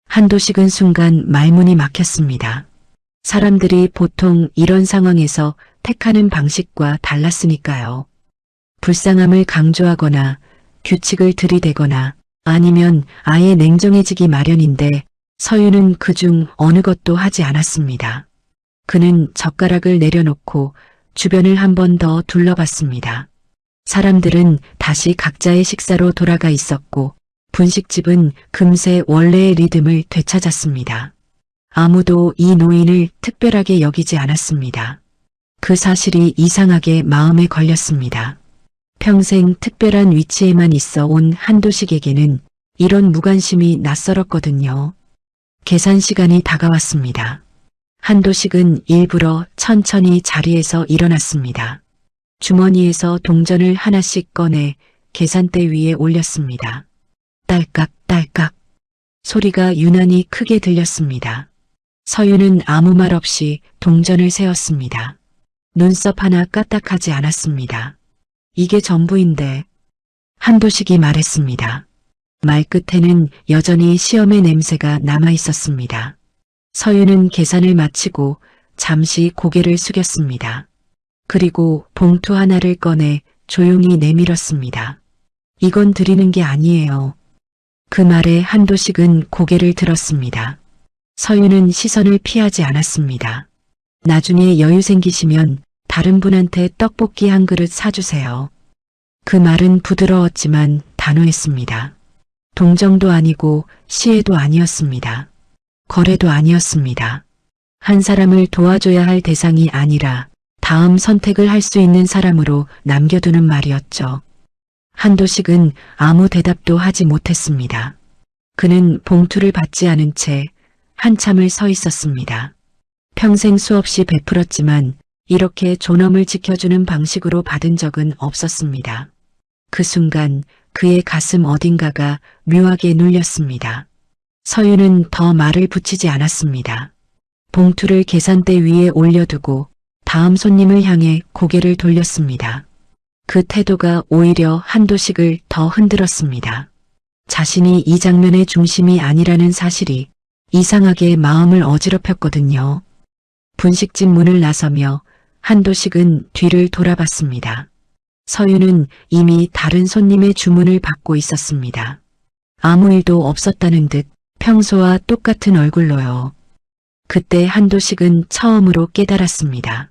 한도식은 순간 말문이 막혔습니다. 사람들이 보통 이런 상황에서 택하는 방식과 달랐으니까요. 불쌍함을 강조하거나 규칙을 들이대거나 아니면 아예 냉정해지기 마련인데 서윤은 그중 어느 것도 하지 않았습니다. 그는 젓가락을 내려놓고 주변을 한 번 더 둘러봤습니다. 사람들은 다시 각자의 식사로 돌아가 있었고 분식집은 금세 원래의 리듬을 되찾았습니다. 아무도 이 노인을 특별하게 여기지 않았습니다. 그 사실이 이상하게 마음에 걸렸습니다. 평생 특별한 위치에만 있어 온 한도식에게는 이런 무관심이 낯설었거든요. 계산 시간이 다가왔습니다. 한도식은 일부러 천천히 자리에서 일어났습니다. 주머니에서 동전을 하나씩 꺼내 계산대 위에 올렸습니다. 딸깍 딸깍 소리가 유난히 크게 들렸습니다. 서윤은 아무 말 없이 동전을 세었습니다. 눈썹 하나 까딱하지 않았습니다. 이게 전부인데. 한도식이 말했습니다. 말끝에는 여전히 시험의 냄새가 남아 있었습니다. 서윤은 계산을 마치고 잠시 고개를 숙였습니다. 그리고 봉투 하나를 꺼내 조용히 내밀었습니다. 이건 드리는 게 아니에요. 그 말에 한도식은 고개를 들었습니다. 서윤은 시선을 피하지 않았습니다. 나중에 여유 생기시면 다른 분한테 떡볶이 한 그릇 사주세요. 그 말은 부드러웠지만 단호했습니다. 동정도 아니고 시혜도 아니었습니다. 거래도 아니었습니다. 한 사람을 도와줘야 할 대상이 아니라 다음 선택을 할 수 있는 사람으로 남겨두는 말이었죠. 한도식은 아무 대답도 하지 못했습니다. 그는 봉투를 받지 않은 채 한참을 서 있었습니다. 평생 수없이 베풀었지만 이렇게 존엄을 지켜주는 방식으로 받은 적은 없었습니다. 그 순간 그의 가슴 어딘가가 묘하게 눌렸습니다. 서윤은 더 말을 붙이지 않았습니다. 봉투를 계산대 위에 올려두고 다음 손님을 향해 고개를 돌렸습니다. 그 태도가 오히려 한도식을 더 흔들었습니다. 자신이 이 장면의 중심이 아니라는 사실이 이상하게 마음을 어지럽혔거든요. 분식집 문을 나서며 한도식은 뒤를 돌아봤습니다. 서윤은 이미 다른 손님의 주문을 받고 있었습니다. 아무 일도 없었다는 듯 평소와 똑같은 얼굴로요. 그때 한도식은 처음으로 깨달았습니다.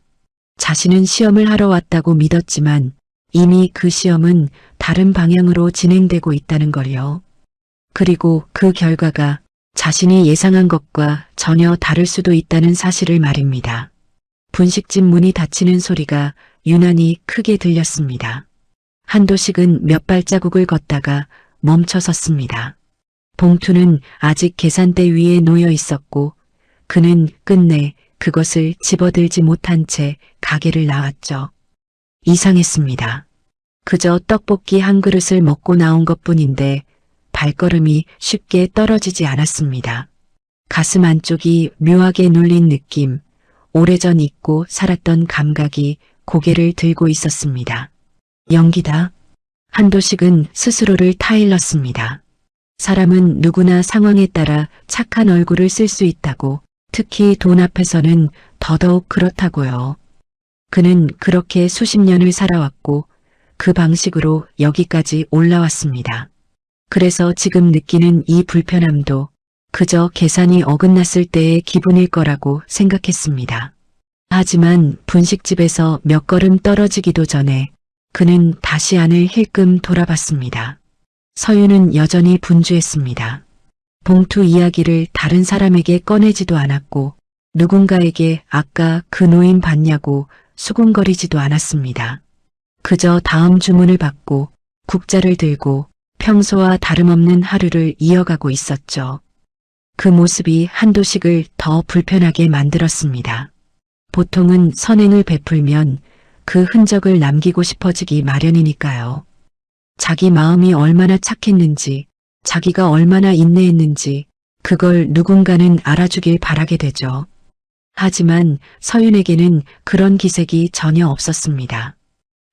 자신은 시험을 하러 왔다고 믿었지만 이미 그 시험은 다른 방향으로 진행되고 있다는 걸요. 그리고 그 결과가 자신이 예상한 것과 전혀 다를 수도 있다는 사실을 말입니다. 분식집 문이 닫히는 소리가 유난히 크게 들렸습니다. 한도식은 몇 발자국을 걷다가 멈춰 섰습니다. 봉투는 아직 계산대 위에 놓여 있었고 그는 끝내 그것을 집어들지 못한 채 가게를 나왔죠. 이상했습니다. 그저 떡볶이 한 그릇을 먹고 나온 것뿐인데 발걸음이 쉽게 떨어지지 않았습니다. 가슴 안쪽이 묘하게 눌린 느낌, 오래전 잊고 살았던 감각이 고개를 들고 있었습니다. 연기다. 한도식은 스스로를 타일렀습니다. 사람은 누구나 상황에 따라 착한 얼굴을 쓸 수 있다고, 특히 돈 앞에서는 더더욱 그렇다고요. 그는 그렇게 수십 년을 살아왔고 그 방식으로 여기까지 올라왔습니다. 그래서 지금 느끼는 이 불편함도 그저 계산이 어긋났을 때의 기분일 거라고 생각했습니다. 하지만 분식집에서 몇 걸음 떨어지기도 전에 그는 다시 안을 힐끔 돌아봤습니다. 서윤은 여전히 분주했습니다. 봉투 이야기를 다른 사람에게 꺼내지도 않았고 누군가에게 아까 그 노인 봤냐고 수군거리지도 않았습니다. 그저 다음 주문을 받고 국자를 들고 평소와 다름없는 하루를 이어가고 있었죠. 그 모습이 한도식을 더 불편하게 만들었습니다. 보통은 선행을 베풀면 그 흔적을 남기고 싶어지기 마련이니까요. 자기 마음이 얼마나 착했는지, 자기가 얼마나 인내했는지 그걸 누군가는 알아주길 바라게 되죠. 하지만 서윤에게는 그런 기색이 전혀 없었습니다.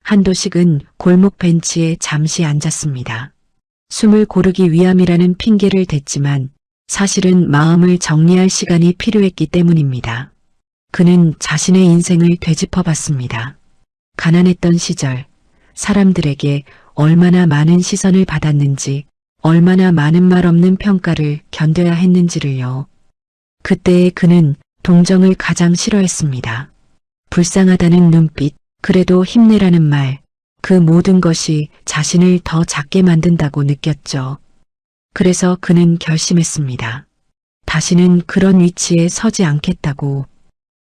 한도식은 골목 벤치에 잠시 앉았습니다. 숨을 고르기 위함이라는 핑계를 댔지만 사실은 마음을 정리할 시간이 필요했기 때문입니다. 그는 자신의 인생을 되짚어봤습니다. 가난했던 시절, 사람들에게 얼마나 많은 시선을 받았는지, 얼마나 많은 말 없는 평가를 견뎌야 했는지를요. 그때의 그는 동정을 가장 싫어했습니다. 불쌍하다는 눈빛, 그래도 힘내라는 말, 그 모든 것이 자신을 더 작게 만든다고 느꼈죠. 그래서 그는 결심했습니다. 다시는 그런 위치에 서지 않겠다고.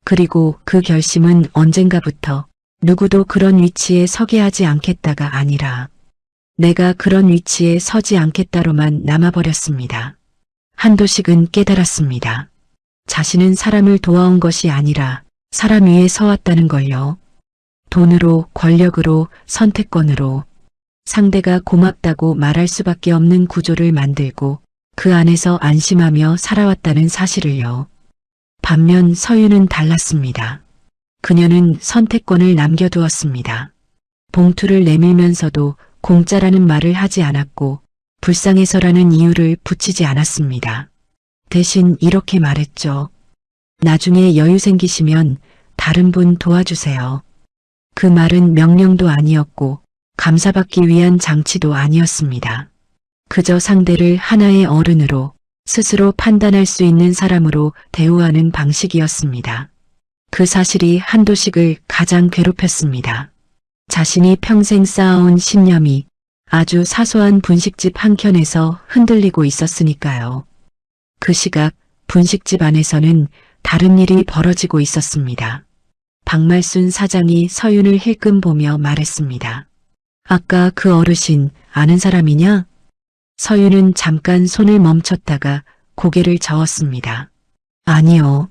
그리고 그 결심은 언젠가부터 누구도 그런 위치에 서게 하지 않겠다가 아니라 내가 그런 위치에 서지 않겠다로만 남아버렸습니다. 한도식은 깨달았습니다. 자신은 사람을 도와온 것이 아니라 사람 위에 서왔다는 걸요. 돈으로, 권력으로, 선택권으로 상대가 고맙다고 말할 수밖에 없는 구조를 만들고 그 안에서 안심하며 살아왔다는 사실을요. 반면 서윤은 달랐습니다. 그녀는 선택권을 남겨두었습니다. 봉투를 내밀면서도 공짜라는 말을 하지 않았고 불쌍해서라는 이유를 붙이지 않았습니다. 대신 이렇게 말했죠. 나중에 여유 생기시면 다른 분 도와주세요. 그 말은 명령도 아니었고 감사받기 위한 장치도 아니었습니다. 그저 상대를 하나의 어른으로 스스로 판단할 수 있는 사람으로 대우하는 방식이었습니다. 그 사실이 한도식을 가장 괴롭혔습니다. 자신이 평생 쌓아온 신념이 아주 사소한 분식집 한켠에서 흔들리고 있었으니까요. 그 시각 분식집 안에서는 다른 일이 벌어지고 있었습니다. 박말순 사장이 서윤을 힐끔 보며 말했습니다. 아까 그 어르신 아는 사람이냐? 서윤은 잠깐 손을 멈췄다가 고개를 저었습니다. 아니요.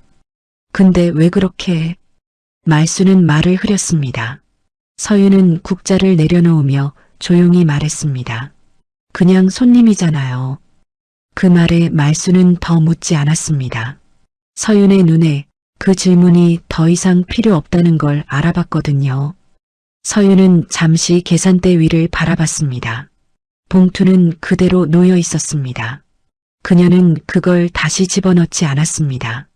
근데 왜 그렇게? 말수는 말을 흐렸습니다. 서윤은 국자를 내려놓으며 조용히 말했습니다. 그냥 손님이잖아요. 그 말에 말수는 더 묻지 않았습니다. 서윤의 눈에 그 질문이 더 이상 필요 없다는 걸 알아봤거든요. 서윤은 잠시 계산대 위를 바라봤습니다. 봉투는 그대로 놓여 있었습니다. 그녀는 그걸 다시 집어넣지 않았습니다.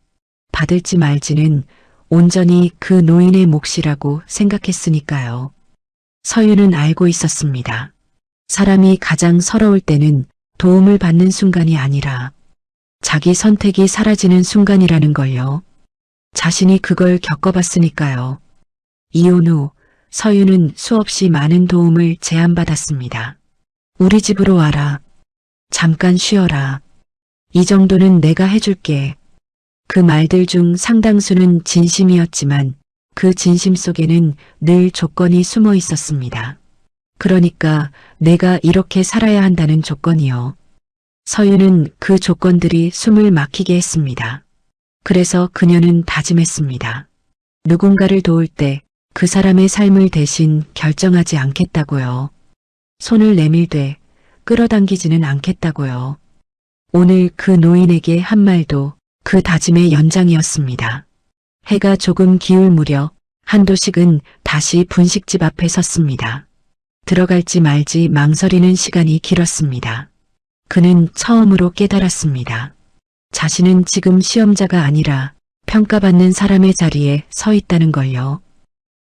받을지 말지는 온전히 그 노인의 몫이라고 생각했으니까요. 서윤은 알고 있었습니다. 사람이 가장 서러울 때는 도움을 받는 순간이 아니라 자기 선택이 사라지는 순간이라는 걸요. 자신이 그걸 겪어봤으니까요. 이혼 후 서윤은 수없이 많은 도움을 제안받았습니다. 우리 집으로 와라. 잠깐 쉬어라. 이 정도는 내가 해줄게. 그 말들 중 상당수는 진심이었지만 그 진심 속에는 늘 조건이 숨어 있었습니다. 그러니까 내가 이렇게 살아야 한다는 조건이요. 서윤은 그 조건들이 숨을 막히게 했습니다. 그래서 그녀는 다짐했습니다. 누군가를 도울 때 그 사람의 삶을 대신 결정하지 않겠다고요. 손을 내밀되 끌어당기지는 않겠다고요. 오늘 그 노인에게 한 말도 그 다짐의 연장이었습니다. 해가 조금 기울 무렵 한도식은 다시 분식집 앞에 섰습니다. 들어갈지 말지 망설이는 시간이 길었습니다. 그는 처음으로 깨달았습니다. 자신은 지금 시험자가 아니라 평가받는 사람의 자리에 서 있다는 걸요.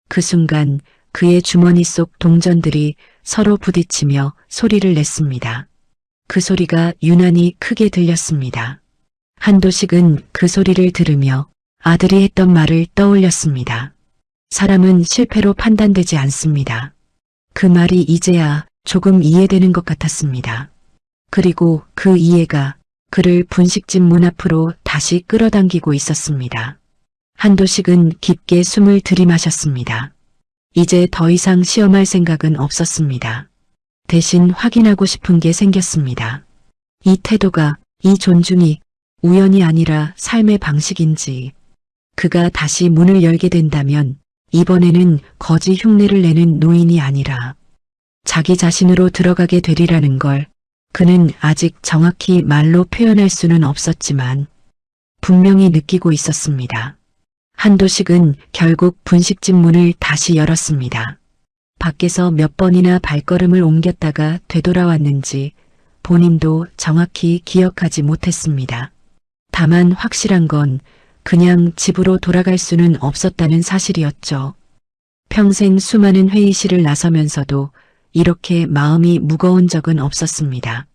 그 순간 그의 주머니 속 동전들이 서로 부딪히며 소리를 냈습니다. 그 소리가 유난히 크게 들렸습니다. 한도식은 그 소리를 들으며 아들이 했던 말을 떠올렸습니다. 사람은 실패로 판단되지 않습니다. 그 말이 이제야 조금 이해되는 것 같았습니다. 그리고 그 이해가 그를 분식집 문 앞으로 다시 끌어당기고 있었습니다. 한도식은 깊게 숨을 들이마셨습니다. 이제 더 이상 시험할 생각은 없었습니다. 대신 확인하고 싶은 게 생겼습니다. 이 태도가, 이 존중이 우연이 아니라 삶의 방식인지. 그가 다시 문을 열게 된다면 이번에는 거지 흉내를 내는 노인이 아니라 자기 자신으로 들어가게 되리라는 걸 그는 아직 정확히 말로 표현할 수는 없었지만 분명히 느끼고 있었습니다. 한도식은 결국 분식집 문을 다시 열었습니다. 밖에서 몇 번이나 발걸음을 옮겼다가 되돌아왔는지 본인도 정확히 기억하지 못했습니다. 다만 확실한 건 그냥 집으로 돌아갈 수는 없었다는 사실이었죠. 평생 수많은 회의실을 나서면서도 이렇게 마음이 무거운 적은 없었습니다.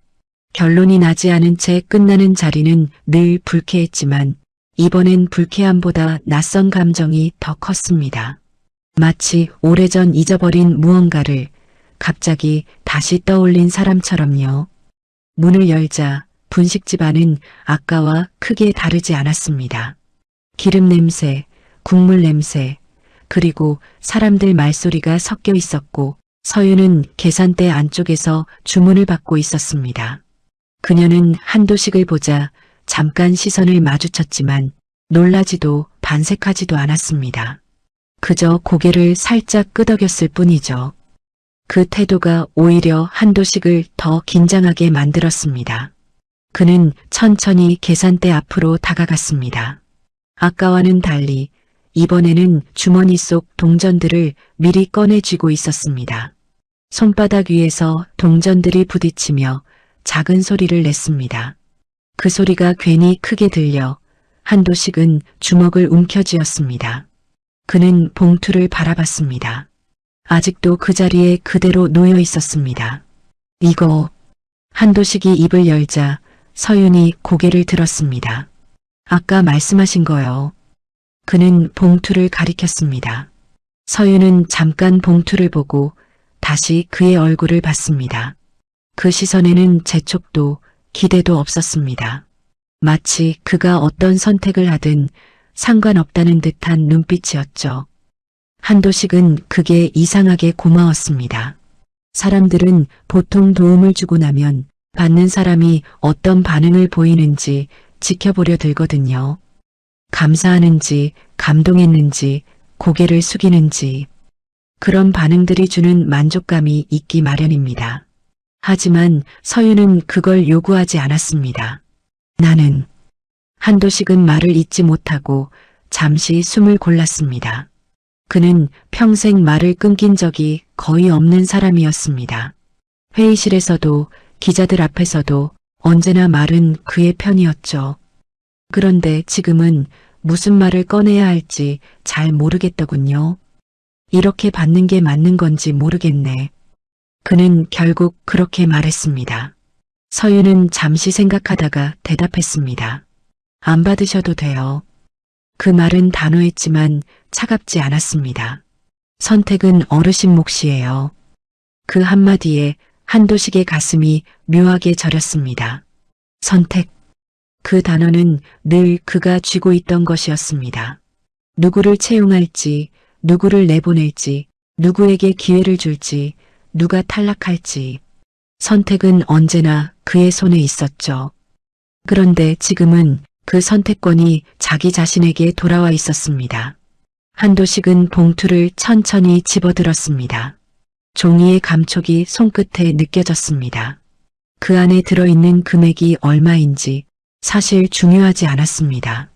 결론이 나지 않은 채 끝나는 자리는 늘 불쾌했지만 이번엔 불쾌함보다 낯선 감정이 더 컸습니다. 마치 오래전 잊어버린 무언가를 갑자기 다시 떠올린 사람처럼요. 문을 열자 분식집 안은 아까와 크게 다르지 않았습니다. 기름 냄새, 국물 냄새, 그리고 사람들 말소리가 섞여 있었고 서윤은 계산대 안쪽에서 주문을 받고 있었습니다. 그녀는 한도식을 보자 잠깐 시선을 마주쳤지만 놀라지도 반색하지도 않았습니다. 그저 고개를 살짝 끄덕였을 뿐이죠. 그 태도가 오히려 한도식을 더 긴장하게 만들었습니다. 그는 천천히 계산대 앞으로 다가갔습니다. 아까와는 달리 이번에는 주머니 속 동전들을 미리 꺼내 쥐고 있었습니다. 손바닥 위에서 동전들이 부딪히며 작은 소리를 냈습니다. 그 소리가 괜히 크게 들려 한도식은 주먹을 움켜쥐었습니다. 그는 봉투를 바라봤습니다. 아직도 그 자리에 그대로 놓여 있었습니다. 이거. 한도식이 입을 열자 서윤이 고개를 들었습니다. 아까 말씀하신 거요. 그는 봉투를 가리켰습니다. 서윤은 잠깐 봉투를 보고 다시 그의 얼굴을 봤습니다. 그 시선에는 재촉도 기대도 없었습니다. 마치 그가 어떤 선택을 하든 상관없다는 듯한 눈빛이었죠. 한도식은 그게 이상하게 고마웠습니다. 사람들은 보통 도움을 주고 나면 받는 사람이 어떤 반응을 보이는지 지켜보려 들거든요. 감사하는지, 감동했는지, 고개를 숙이는지 그런 반응들이 주는 만족감이 있기 마련입니다. 하지만 서윤은 그걸 요구하지 않았습니다. 나는 한도식은 말을 잇지 못하고 잠시 숨을 골랐습니다. 그는 평생 말을 끊긴 적이 거의 없는 사람이었습니다. 회의실에서도 기자들 앞에서도 언제나 말은 그의 편이었죠. 그런데 지금은 무슨 말을 꺼내야 할지 잘 모르겠더군요. 이렇게 받는 게 맞는 건지 모르겠네. 그는 결국 그렇게 말했습니다. 서윤은 잠시 생각하다가 대답했습니다. 안 받으셔도 돼요. 그 말은 단호했지만 차갑지 않았습니다. 선택은 어르신 몫이에요. 그 한마디에 한도식의 가슴이 묘하게 저렸습니다. 선택. 그 단어는 늘 그가 쥐고 있던 것이었습니다. 누구를 채용할지, 누구를 내보낼지, 누구에게 기회를 줄지, 누가 탈락할지. 선택은 언제나 그의 손에 있었죠. 그런데 지금은 그 선택권이 자기 자신에게 돌아와 있었습니다. 한도식은 봉투를 천천히 집어들었습니다. 종이의 감촉이 손끝에 느껴졌습니다. 그 안에 들어있는 금액이 얼마인지 사실 중요하지 않았습니다.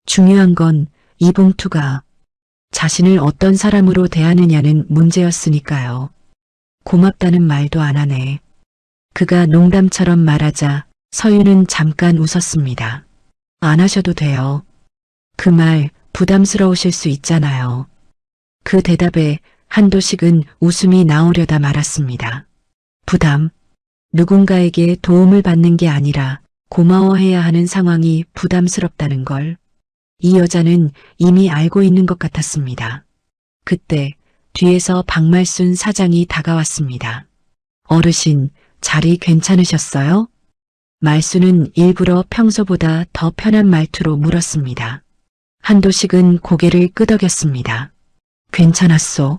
중요한 건 이 봉투가 자신을 어떤 사람으로 대하느냐는 문제였으니까요. 고맙다는 말도 안 하네. 그가 농담처럼 말하자 서윤은 잠깐 웃었습니다. 안 하셔도 돼요. 그 말 부담스러우실 수 있잖아요. 그 대답에 한도식은 웃음이 나오려다 말았습니다. 부담. 누군가에게 도움을 받는 게 아니라 고마워해야 하는 상황이 부담스럽다는 걸. 이 여자는 이미 알고 있는 것 같았습니다. 그때 뒤에서 박말순 사장이 다가왔습니다. 어르신, 자리 괜찮으셨어요? 말순은 일부러 평소보다 더 편한 말투로 물었습니다. 한도식은 고개를 끄덕였습니다. 괜찮았소.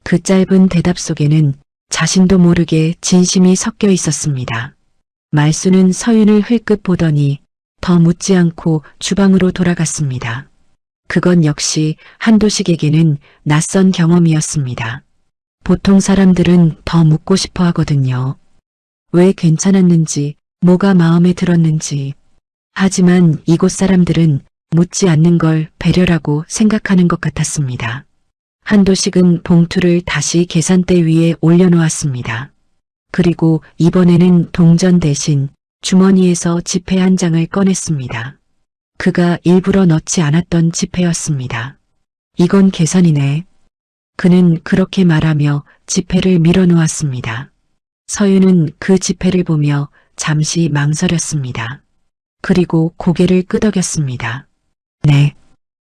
그 짧은 대답 속에는 자신도 모르게 진심이 섞여 있었습니다. 말순은 서윤을 흘끗 보더니 더 묻지 않고 주방으로 돌아갔습니다. 그건 역시 한도식에게는 낯선 경험이었습니다. 보통 사람들은 더 묻고 싶어 하거든요. 왜 괜찮았는지, 뭐가 마음에 들었는지. 하지만 이곳 사람들은 묻지 않는 걸 배려라고 생각하는 것 같았습니다. 한도식은 봉투를 다시 계산대 위에 올려놓았습니다. 그리고 이번에는 동전 대신 주머니에서 지폐 한 장을 꺼냈습니다. 그가 일부러 넣지 않았던 지폐였습니다. 이건 계산이네. 그는 그렇게 말하며 지폐를 밀어놓았습니다. 서윤은 그 지폐를 보며 잠시 망설였습니다. 그리고 고개를 끄덕였습니다. 네.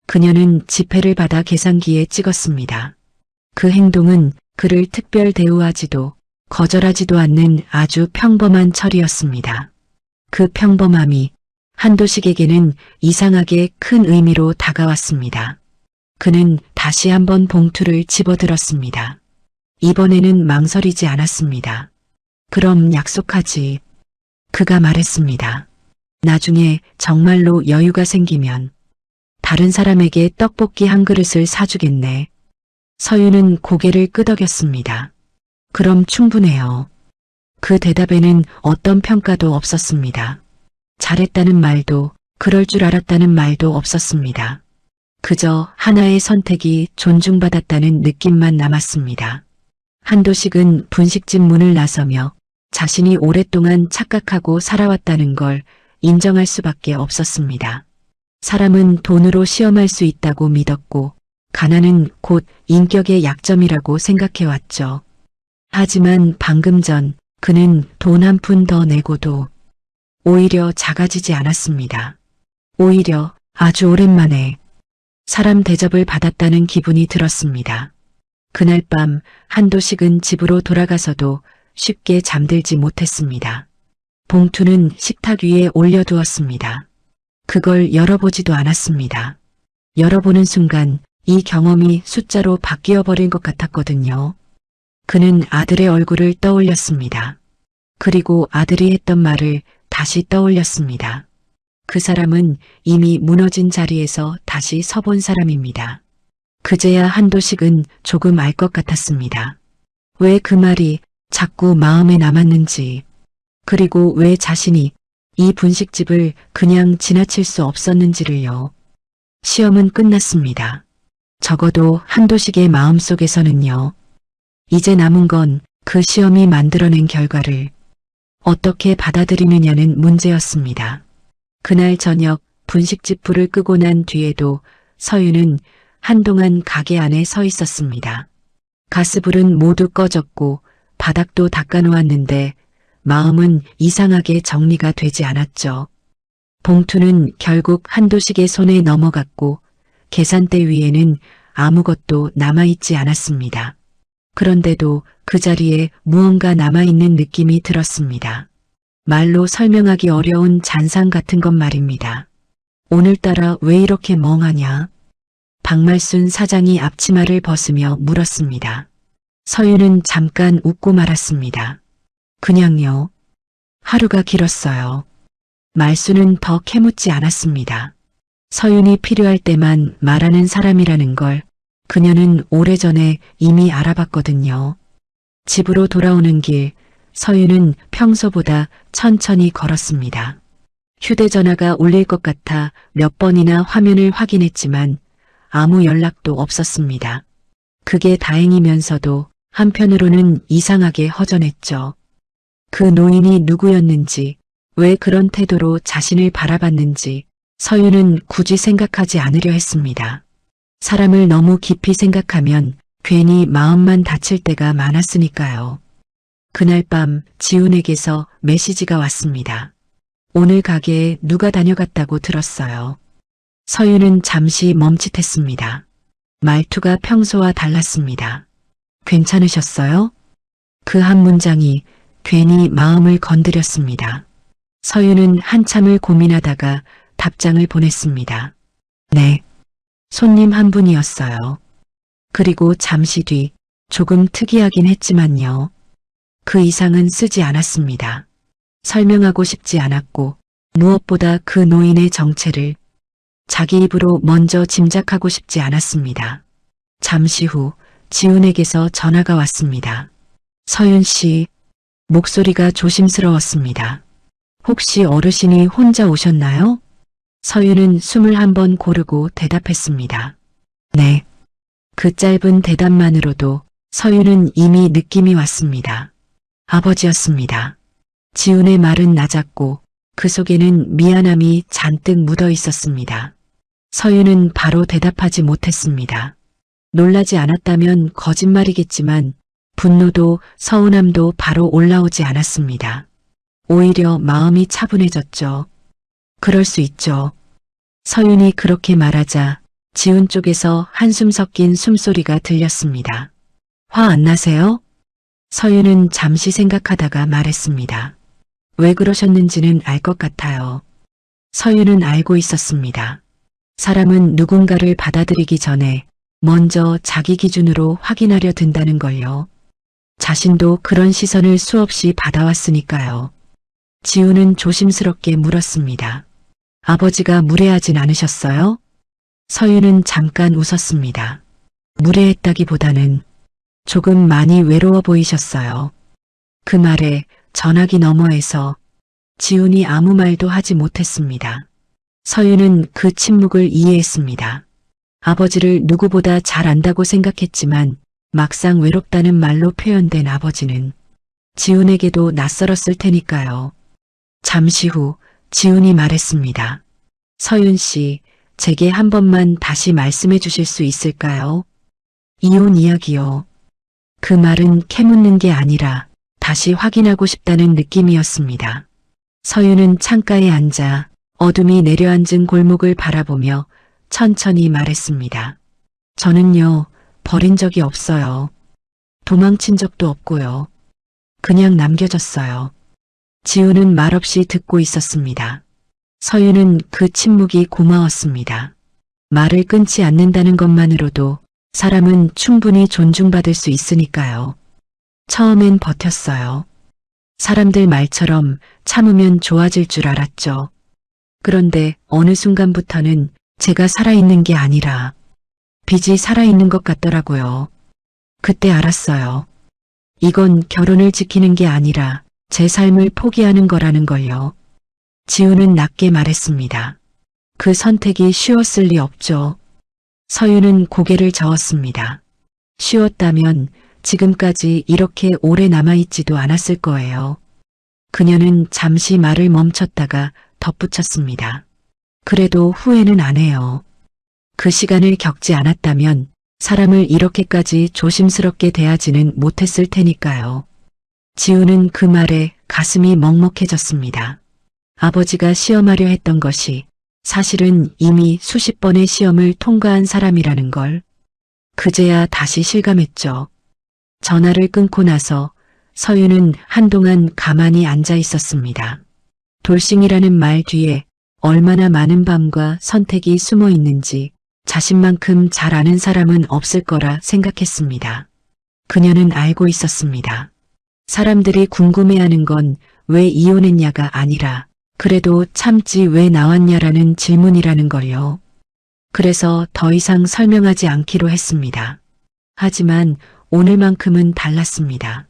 그녀는 지폐를 받아 계산기에 찍었습니다. 그 행동은 그를 특별 대우하지도 거절하지도 않는 아주 평범한 처리였습니다. 그 평범함이 한도식에게는 이상하게 큰 의미로 다가왔습니다. 그는 다시 한번 봉투를 집어들었습니다. 이번에는 망설이지 않았습니다. 그럼 약속하지. 그가 말했습니다. 나중에 정말로 여유가 생기면 다른 사람에게 떡볶이 한 그릇을 사주겠네. 서윤은 고개를 끄덕였습니다. 그럼 충분해요. 그 대답에는 어떤 평가도 없었습니다. 잘했다는 말도 그럴 줄 알았다는 말도 없었습니다. 그저 하나의 선택이 존중받았다는 느낌만 남았습니다. 한도식은 분식집 문을 나서며 자신이 오랫동안 착각하고 살아왔다는 걸 인정할 수밖에 없었습니다. 사람은 돈으로 시험할 수 있다고 믿었고 가난은 곧 인격의 약점이라고 생각해왔죠. 하지만 방금 전 그는 돈 한 푼 더 내고도 오히려 작아지지 않았습니다. 오히려 아주 오랜만에 사람 대접을 받았다는 기분이 들었습니다. 그날 밤 한도식은 집으로 돌아가서도 쉽게 잠들지 못했습니다. 봉투는 식탁 위에 올려두었습니다. 그걸 열어보지도 않았습니다. 열어보는 순간 이 경험이 숫자로 바뀌어버린 것 같았거든요. 그는 아들의 얼굴을 떠올렸습니다. 그리고 아들이 했던 말을 다시 떠올렸습니다. 그 사람은 이미 무너진 자리에서 다시 서본 사람입니다. 그제야 한도식은 조금 알 것 같았습니다. 왜 그 말이 자꾸 마음에 남았는지, 그리고 왜 자신이 이 분식집을 그냥 지나칠 수 없었는지를요. 시험은 끝났습니다. 적어도 한도식의 마음속에서는요. 이제 남은 건 그 시험이 만들어낸 결과를 어떻게 받아들이느냐는 문제였습니다. 그날 저녁 분식집 불을 끄고 난 뒤에도 서윤은 한동안 가게 안에 서 있었습니다. 가스불은 모두 꺼졌고 바닥도 닦아놓았는데 마음은 이상하게 정리가 되지 않았죠. 봉투는 결국 한도식의 손에 넘어갔고 계산대 위에는 아무것도 남아있지 않았습니다. 그런데도 그 자리에 무언가 남아있는 느낌이 들었습니다. 말로 설명하기 어려운 잔상 같은 것 말입니다. 오늘따라 왜 이렇게 멍하냐? 박말순 사장이 앞치마를 벗으며 물었습니다. 서윤은 잠깐 웃고 말았습니다. 그냥요. 하루가 길었어요. 말순은 더 캐묻지 않았습니다. 서윤이 필요할 때만 말하는 사람이라는 걸 그녀는 오래전에 이미 알아봤거든요. 집으로 돌아오는 길, 서윤은 평소보다 천천히 걸었습니다. 휴대전화가 울릴 것 같아 몇 번이나 화면을 확인했지만 아무 연락도 없었습니다. 그게 다행이면서도 한편으로는 이상하게 허전했죠. 그 노인이 누구였는지, 왜 그런 태도로 자신을 바라봤는지 서윤은 굳이 생각하지 않으려 했습니다. 사람을 너무 깊이 생각하면 괜히 마음만 다칠 때가 많았으니까요. 그날 밤 지훈에게서 메시지가 왔습니다. 오늘 가게에 누가 다녀갔다고 들었어요. 서윤은 잠시 멈칫했습니다. 말투가 평소와 달랐습니다. 괜찮으셨어요? 그 한 문장이 괜히 마음을 건드렸습니다. 서윤은 한참을 고민하다가 답장을 보냈습니다. 네. 손님 한 분이었어요. 그리고 잠시 뒤 조금 특이하긴 했지만요. 그 이상은 쓰지 않았습니다. 설명하고 싶지 않았고 무엇보다 그 노인의 정체를 자기 입으로 먼저 짐작하고 싶지 않았습니다. 잠시 후 지훈에게서 전화가 왔습니다. 서윤 씨, 목소리가 조심스러웠습니다. 혹시 어르신이 혼자 오셨나요? 서윤은 숨을 한번 고르고 대답했습니다. 네. 그 짧은 대답만으로도 서윤은 이미 느낌이 왔습니다. 아버지였습니다. 지훈의 말은 낮았고 그 속에는 미안함이 잔뜩 묻어 있었습니다. 서윤은 바로 대답하지 못했습니다. 놀라지 않았다면 거짓말이겠지만 분노도 서운함도 바로 올라오지 않았습니다. 오히려 마음이 차분해졌죠. 그럴 수 있죠. 서윤이 그렇게 말하자 지훈 쪽에서 한숨 섞인 숨소리가 들렸습니다. 화 안 나세요? 서윤은 잠시 생각하다가 말했습니다. 왜 그러셨는지는 알 것 같아요. 서윤은 알고 있었습니다. 사람은 누군가를 받아들이기 전에 먼저 자기 기준으로 확인하려 든다는 걸요. 자신도 그런 시선을 수없이 받아왔으니까요. 지훈은 조심스럽게 물었습니다. 아버지가 무례하진 않으셨어요? 서윤은 잠깐 웃었습니다. 무례했다기보다는 조금 많이 외로워 보이셨어요. 그 말에 전화기 너머에서 지훈이 아무 말도 하지 못했습니다. 서윤은 그 침묵을 이해했습니다. 아버지를 누구보다 잘 안다고 생각했지만 막상 외롭다는 말로 표현된 아버지는 지훈에게도 낯설었을 테니까요. 잠시 후 지훈이 말했습니다. 서윤 씨, 제게 한 번만 다시 말씀해 주실 수 있을까요? 이혼 이야기요. 그 말은 캐묻는 게 아니라 다시 확인하고 싶다는 느낌이었습니다. 서윤은 창가에 앉아 어둠이 내려앉은 골목을 바라보며 천천히 말했습니다. 저는요, 버린 적이 없어요. 도망친 적도 없고요. 그냥 남겨졌어요. 지훈은 말없이 듣고 있었습니다. 서윤은 그 침묵이 고마웠습니다. 말을 끊지 않는다는 것만으로도 사람은 충분히 존중받을 수 있으니까요. 처음엔 버텼어요. 사람들 말처럼 참으면 좋아질 줄 알았죠. 그런데 어느 순간부터는 제가 살아있는 게 아니라 빚이 살아있는 것 같더라고요. 그때 알았어요. 이건 결혼을 지키는 게 아니라 제 삶을 포기하는 거라는 걸요. 지우는 낮게 말했습니다. 그 선택이 쉬웠을 리 없죠. 서유는 고개를 저었습니다. 쉬웠다면 지금까지 이렇게 오래 남아있지도 않았을 거예요. 그녀는 잠시 말을 멈췄다가 덧붙였습니다. 그래도 후회는 안 해요. 그 시간을 겪지 않았다면 사람을 이렇게까지 조심스럽게 대하지는 못했을 테니까요. 지우는 그 말에 가슴이 먹먹해졌습니다. 아버지가 시험하려 했던 것이 사실은 이미 수십 번의 시험을 통과한 사람이라는 걸 그제야 다시 실감했죠. 전화를 끊고 나서 서유는 한동안 가만히 앉아 있었습니다. 돌싱이라는 말 뒤에 얼마나 많은 밤과 선택이 숨어 있는지 자신만큼 잘 아는 사람은 없을 거라 생각했습니다. 그녀는 알고 있었습니다. 사람들이 궁금해하는 건 왜 이혼했냐가 아니라 그래도 참지 왜 나왔냐라는 질문이라는 걸요. 그래서 더 이상 설명하지 않기로 했습니다. 하지만 오늘만큼은 달랐습니다.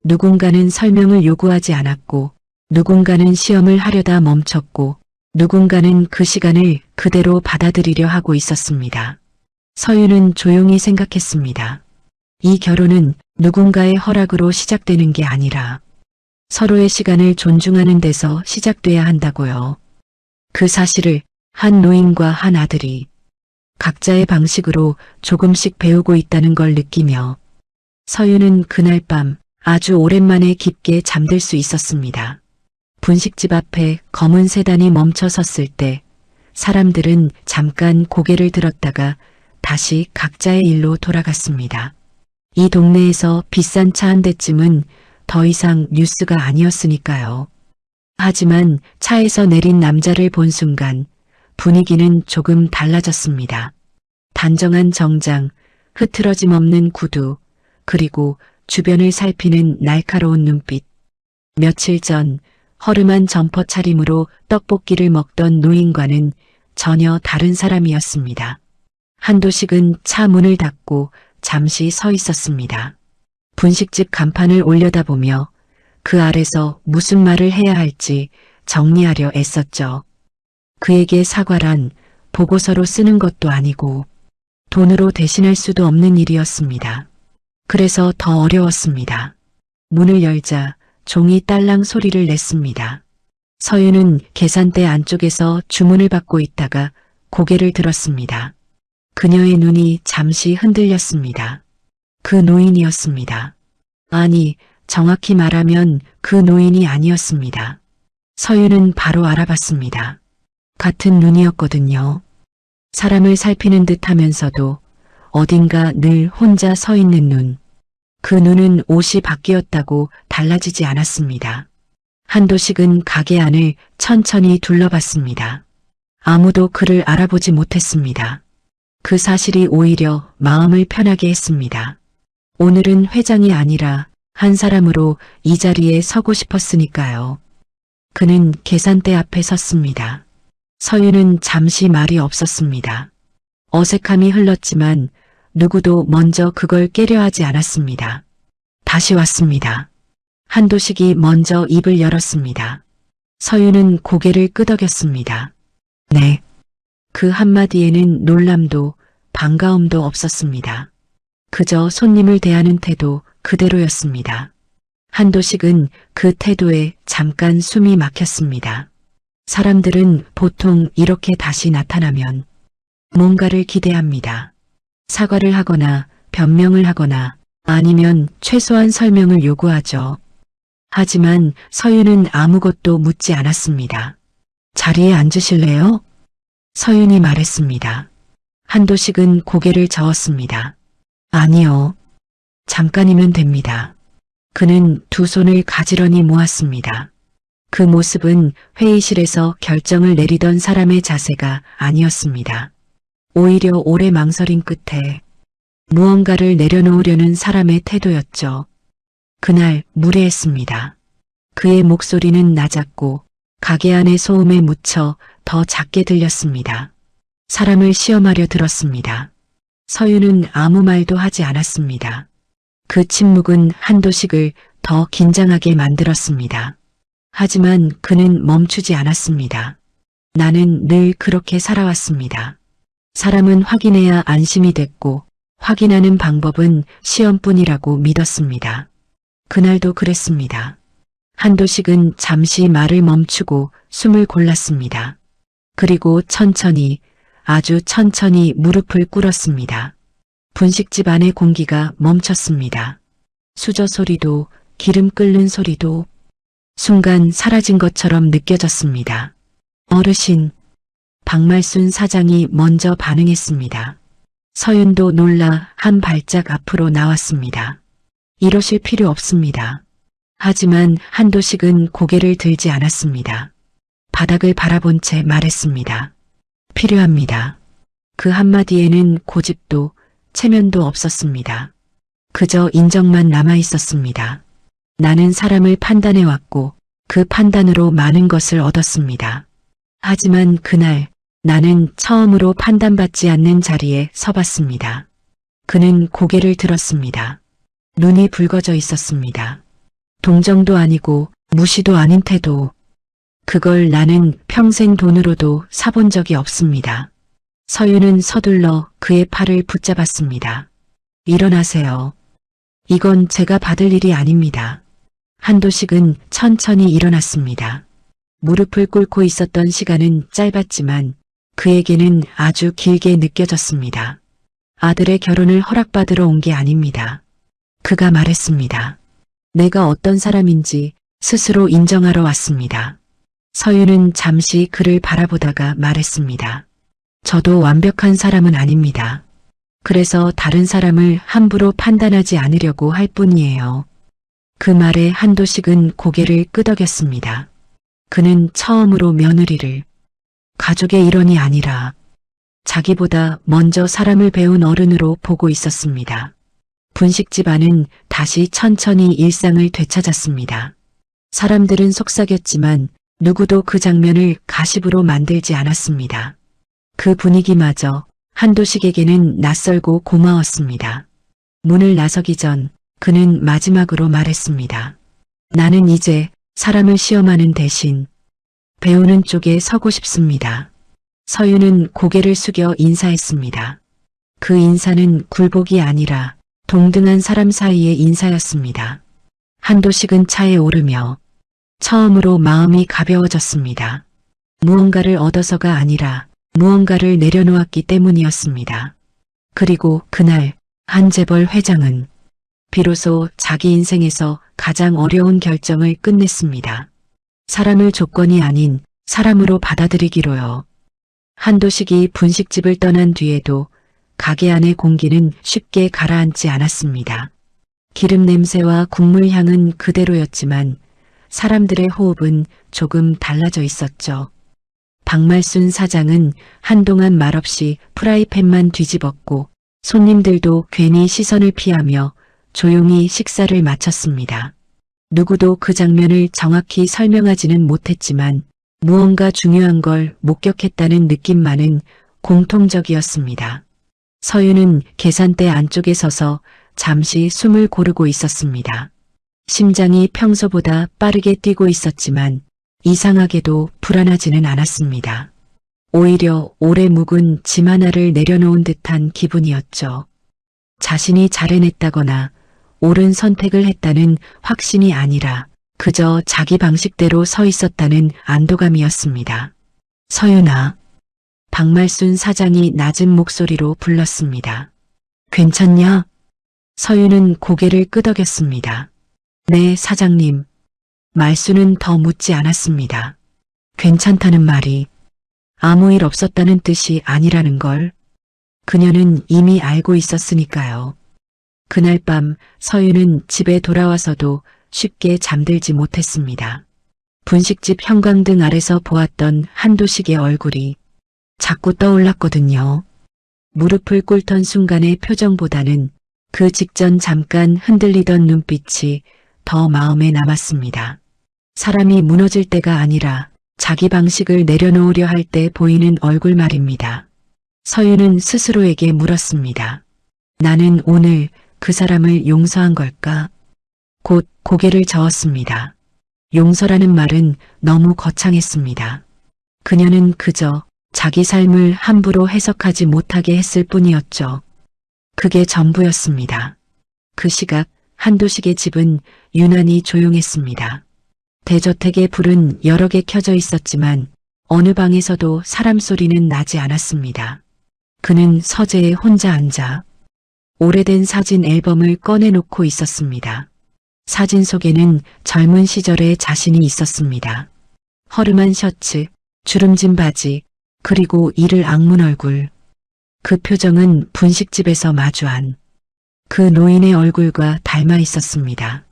누군가는 설명을 요구하지 않았고 누군가는 시험을 하려다 멈췄고 누군가는 그 시간을 그대로 받아들이려 하고 있었습니다. 서유는 조용히 생각했습니다. 이 결혼은 누군가의 허락으로 시작되는 게 아니라 서로의 시간을 존중하는 데서 시작돼야 한다고요. 그 사실을 한 노인과 한 아들이 각자의 방식으로 조금씩 배우고 있다는 걸 느끼며 서유는 그날 밤 아주 오랜만에 깊게 잠들 수 있었습니다. 분식집 앞에 검은 세단이 멈춰 섰을 때 사람들은 잠깐 고개를 들었다가 다시 각자의 일로 돌아갔습니다. 이 동네에서 비싼 차 한 대쯤은 더 이상 뉴스가 아니었으니까요. 하지만 차에서 내린 남자를 본 순간 분위기는 조금 달라졌습니다. 단정한 정장, 흐트러짐 없는 구두, 그리고 주변을 살피는 날카로운 눈빛. 며칠 전 허름한 점퍼 차림으로 떡볶이를 먹던 노인과는 전혀 다른 사람이었습니다. 한도식은 차 문을 닫고 잠시 서 있었습니다. 분식집 간판을 올려다보며 그 아래서 무슨 말을 해야 할지 정리하려 애썼죠. 그에게 사과란 보고서로 쓰는 것도 아니고 돈으로 대신할 수도 없는 일이었습니다. 그래서 더 어려웠습니다. 문을 열자 종이 딸랑 소리를 냈습니다. 서유는 계산대 안쪽에서 주문을 받고 있다가 고개를 들었습니다. 그녀의 눈이 잠시 흔들렸습니다. 그 노인이었습니다. 아니, 정확히 말하면 그 노인이 아니었습니다. 서유는 바로 알아봤습니다. 같은 눈이었거든요. 사람을 살피는 듯 하면서도 어딘가 늘 혼자 서 있는 눈. 그 눈은 옷이 바뀌었다고 달라지지 않았습니다. 한도식은 가게 안을 천천히 둘러봤습니다. 아무도 그를 알아보지 못했습니다. 그 사실이 오히려 마음을 편하게 했습니다. 오늘은 회장이 아니라 한 사람으로 이 자리에 서고 싶었으니까요. 그는 계산대 앞에 섰습니다. 서유는 잠시 말이 없었습니다. 어색함이 흘렀지만 누구도 먼저 그걸 깨려 하지 않았습니다. 다시 왔습니다. 한도식이 먼저 입을 열었습니다. 서유는 고개를 끄덕였습니다. 네. 그 한마디에는 놀람도 반가움도 없었습니다. 그저 손님을 대하는 태도 그대로였습니다. 한도식은 그 태도에 잠깐 숨이 막혔습니다. 사람들은 보통 이렇게 다시 나타나면 뭔가를 기대합니다. 사과를 하거나 변명을 하거나 아니면 최소한 설명을 요구하죠. 하지만 서유는 아무것도 묻지 않았습니다. 자리에 앉으실래요? 서윤이 말했습니다. 한도식은 고개를 저었습니다. 아니요. 잠깐이면 됩니다. 그는 두 손을 가지런히 모았습니다. 그 모습은 회의실에서 결정을 내리던 사람의 자세가 아니었습니다. 오히려 오래 망설임 끝에 무언가를 내려놓으려는 사람의 태도였죠. 그날 무례했습니다. 그의 목소리는 낮았고 가게 안의 소음에 묻혀 더 작게 들렸습니다. 사람을 시험하려 들었습니다. 서윤은 아무 말도 하지 않았습니다. 그 침묵은 한도식을 더 긴장하게 만들었습니다. 하지만 그는 멈추지 않았습니다. 나는 늘 그렇게 살아왔습니다. 사람은 확인해야 안심이 됐고 확인하는 방법은 시험뿐이라고 믿었습니다. 그날도 그랬습니다. 한도식은 잠시 말을 멈추고 숨을 골랐습니다. 그리고 천천히, 아주 천천히 무릎을 꿇었습니다. 분식집 안의 공기가 멈췄습니다. 수저 소리도 기름 끓는 소리도 순간 사라진 것처럼 느껴졌습니다. 어르신, 박말순 사장이 먼저 반응했습니다. 서윤도 놀라 한 발짝 앞으로 나왔습니다. 이러실 필요 없습니다. 하지만 한도식은 고개를 들지 않았습니다. 바닥을 바라본 채 말했습니다. 필요합니다. 그 한마디에는 고집도 체면도 없었습니다. 그저 인정만 남아 있었습니다. 나는 사람을 판단해왔고 그 판단으로 많은 것을 얻었습니다. 하지만 그날 나는 처음으로 판단받지 않는 자리에 서봤습니다. 그는 고개를 들었습니다. 눈이 붉어져 있었습니다. 동정도 아니고 무시도 아닌 태도. 그걸 나는 평생 돈으로도 사본 적이 없습니다. 서윤은 서둘러 그의 팔을 붙잡았습니다. 일어나세요. 이건 제가 받을 일이 아닙니다. 한도식은 천천히 일어났습니다. 무릎을 꿇고 있었던 시간은 짧았지만 그에게는 아주 길게 느껴졌습니다. 아들의 결혼을 허락받으러 온 게 아닙니다. 그가 말했습니다. 내가 어떤 사람인지 스스로 인정하러 왔습니다. 서윤은 잠시 그를 바라보다가 말했습니다. 저도 완벽한 사람은 아닙니다. 그래서 다른 사람을 함부로 판단하지 않으려고 할 뿐이에요. 그 말에 한도식은 고개를 끄덕였습니다. 그는 처음으로 며느리를 가족의 일원이 아니라 자기보다 먼저 사람을 배운 어른으로 보고 있었습니다. 분식집 안은 다시 천천히 일상을 되찾았습니다. 사람들은 속삭였지만 누구도 그 장면을 가십으로 만들지 않았습니다. 그 분위기마저 한도식에게는 낯설고 고마웠습니다. 문을 나서기 전 그는 마지막으로 말했습니다. 나는 이제 사람을 시험하는 대신 배우는 쪽에 서고 싶습니다. 서윤은 고개를 숙여 인사했습니다. 그 인사는 굴복이 아니라 동등한 사람 사이의 인사였습니다. 한도식은 차에 오르며 처음으로 마음이 가벼워졌습니다. 무언가를 얻어서가 아니라 무언가를 내려놓았기 때문이었습니다. 그리고 그날 한재벌 회장은 비로소 자기 인생에서 가장 어려운 결정을 끝냈습니다. 사람을 조건이 아닌 사람으로 받아들이기로요. 한도식이 분식집을 떠난 뒤에도 가게 안의 공기는 쉽게 가라앉지 않았습니다. 기름 냄새와 국물 향은 그대로였지만 사람들의 호흡은 조금 달라져 있었죠. 박말순 사장은 한동안 말없이 프라이팬만 뒤집었고 손님들도 괜히 시선을 피하며 조용히 식사를 마쳤습니다. 누구도 그 장면을 정확히 설명하지는 못했지만 무언가 중요한 걸 목격했다는 느낌만은 공통적이었습니다. 서윤은 계산대 안쪽에 서서 잠시 숨을 고르고 있었습니다. 심장이 평소보다 빠르게 뛰고 있었지만 이상하게도 불안하지는 않았습니다. 오히려 오래 묵은 짐 하나를 내려놓은 듯한 기분이었죠. 자신이 잘 해냈다거나 옳은 선택을 했다는 확신이 아니라 그저 자기 방식대로 서 있었다는 안도감이었습니다. 서윤아, 박말순 사장이 낮은 목소리로 불렀습니다. 괜찮냐? 서윤은 고개를 끄덕였습니다. 네, 사장님. 말순은 더 묻지 않았습니다. 괜찮다는 말이 아무 일 없었다는 뜻이 아니라는 걸 그녀는 이미 알고 있었으니까요. 그날 밤 서윤은 집에 돌아와서도 쉽게 잠들지 못했습니다. 분식집 형광등 아래서 보았던 한도식의 얼굴이 자꾸 떠올랐거든요. 무릎을 꿇던 순간의 표정보다는 그 직전 잠깐 흔들리던 눈빛이 더 마음에 남았습니다. 사람이 무너질 때가 아니라 자기 방식을 내려놓으려 할 때 보이는 얼굴 말입니다. 서윤은 스스로에게 물었습니다. 나는 오늘 그 사람을 용서한 걸까? 곧 고개를 저었습니다. 용서라는 말은 너무 거창했습니다. 그녀는 그저 자기 삶을 함부로 해석하지 못하게 했을 뿐이었죠. 그게 전부였습니다. 그 시각 한도식의 집은 유난히 조용했습니다. 대저택에 불은 여러 개 켜져 있었지만 어느 방에서도 사람 소리는 나지 않았습니다. 그는 서재에 혼자 앉아 오래된 사진 앨범을 꺼내놓고 있었습니다. 사진 속에는 젊은 시절의 자신이 있었습니다. 허름한 셔츠, 주름진 바지, 그리고 이를 악문 얼굴. 그 표정은 분식집에서 마주한 그 노인의 얼굴과 닮아 있었습니다.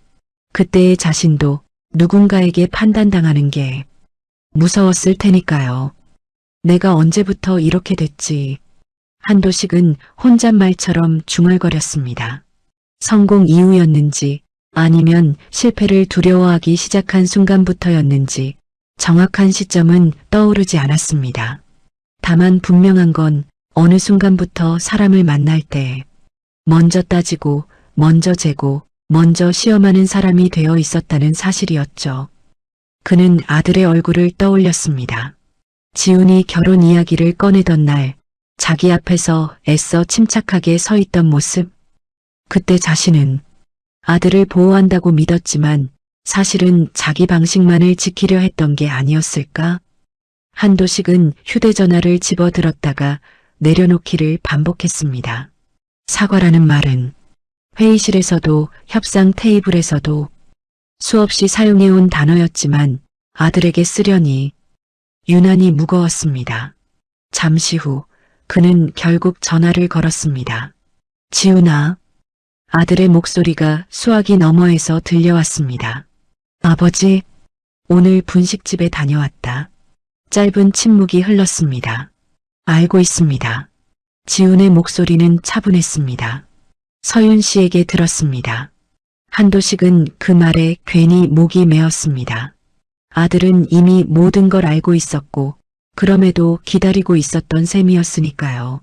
그때의 자신도 누군가에게 판단당하는 게 무서웠을 테니까요. 내가 언제부터 이렇게 됐지. 한도식은 혼잣말처럼 중얼거렸습니다. 성공 이후였는지 아니면 실패를 두려워하기 시작한 순간부터였는지 정확한 시점은 떠오르지 않았습니다. 다만 분명한 건 어느 순간부터 사람을 만날 때 먼저 따지고, 먼저 재고, 먼저 시험하는 사람이 되어 있었다는 사실이었죠. 그는 아들의 얼굴을 떠올렸습니다. 지훈이 결혼 이야기를 꺼내던 날 자기 앞에서 애써 침착하게 서 있던 모습. 그때 자신은 아들을 보호한다고 믿었지만 사실은 자기 방식만을 지키려 했던 게 아니었을까? 한도식은 휴대전화를 집어들었다가 내려놓기를 반복했습니다. 사과라는 말은 회의실에서도 협상 테이블에서도 수없이 사용해온 단어였지만 아들에게 쓰려니 유난히 무거웠습니다. 잠시 후 그는 결국 전화를 걸었습니다. 지훈아. 아들의 목소리가 수화기 너머에서 들려왔습니다. 아버지, 오늘 분식집에 다녀왔다. 짧은 침묵이 흘렀습니다. 알고 있습니다. 지훈의 목소리는 차분했습니다. 서윤 씨에게 들었습니다. 한도식은 그 말에 괜히 목이 메었습니다. 아들은 이미 모든 걸 알고 있었고 그럼에도 기다리고 있었던 셈이었으니까요.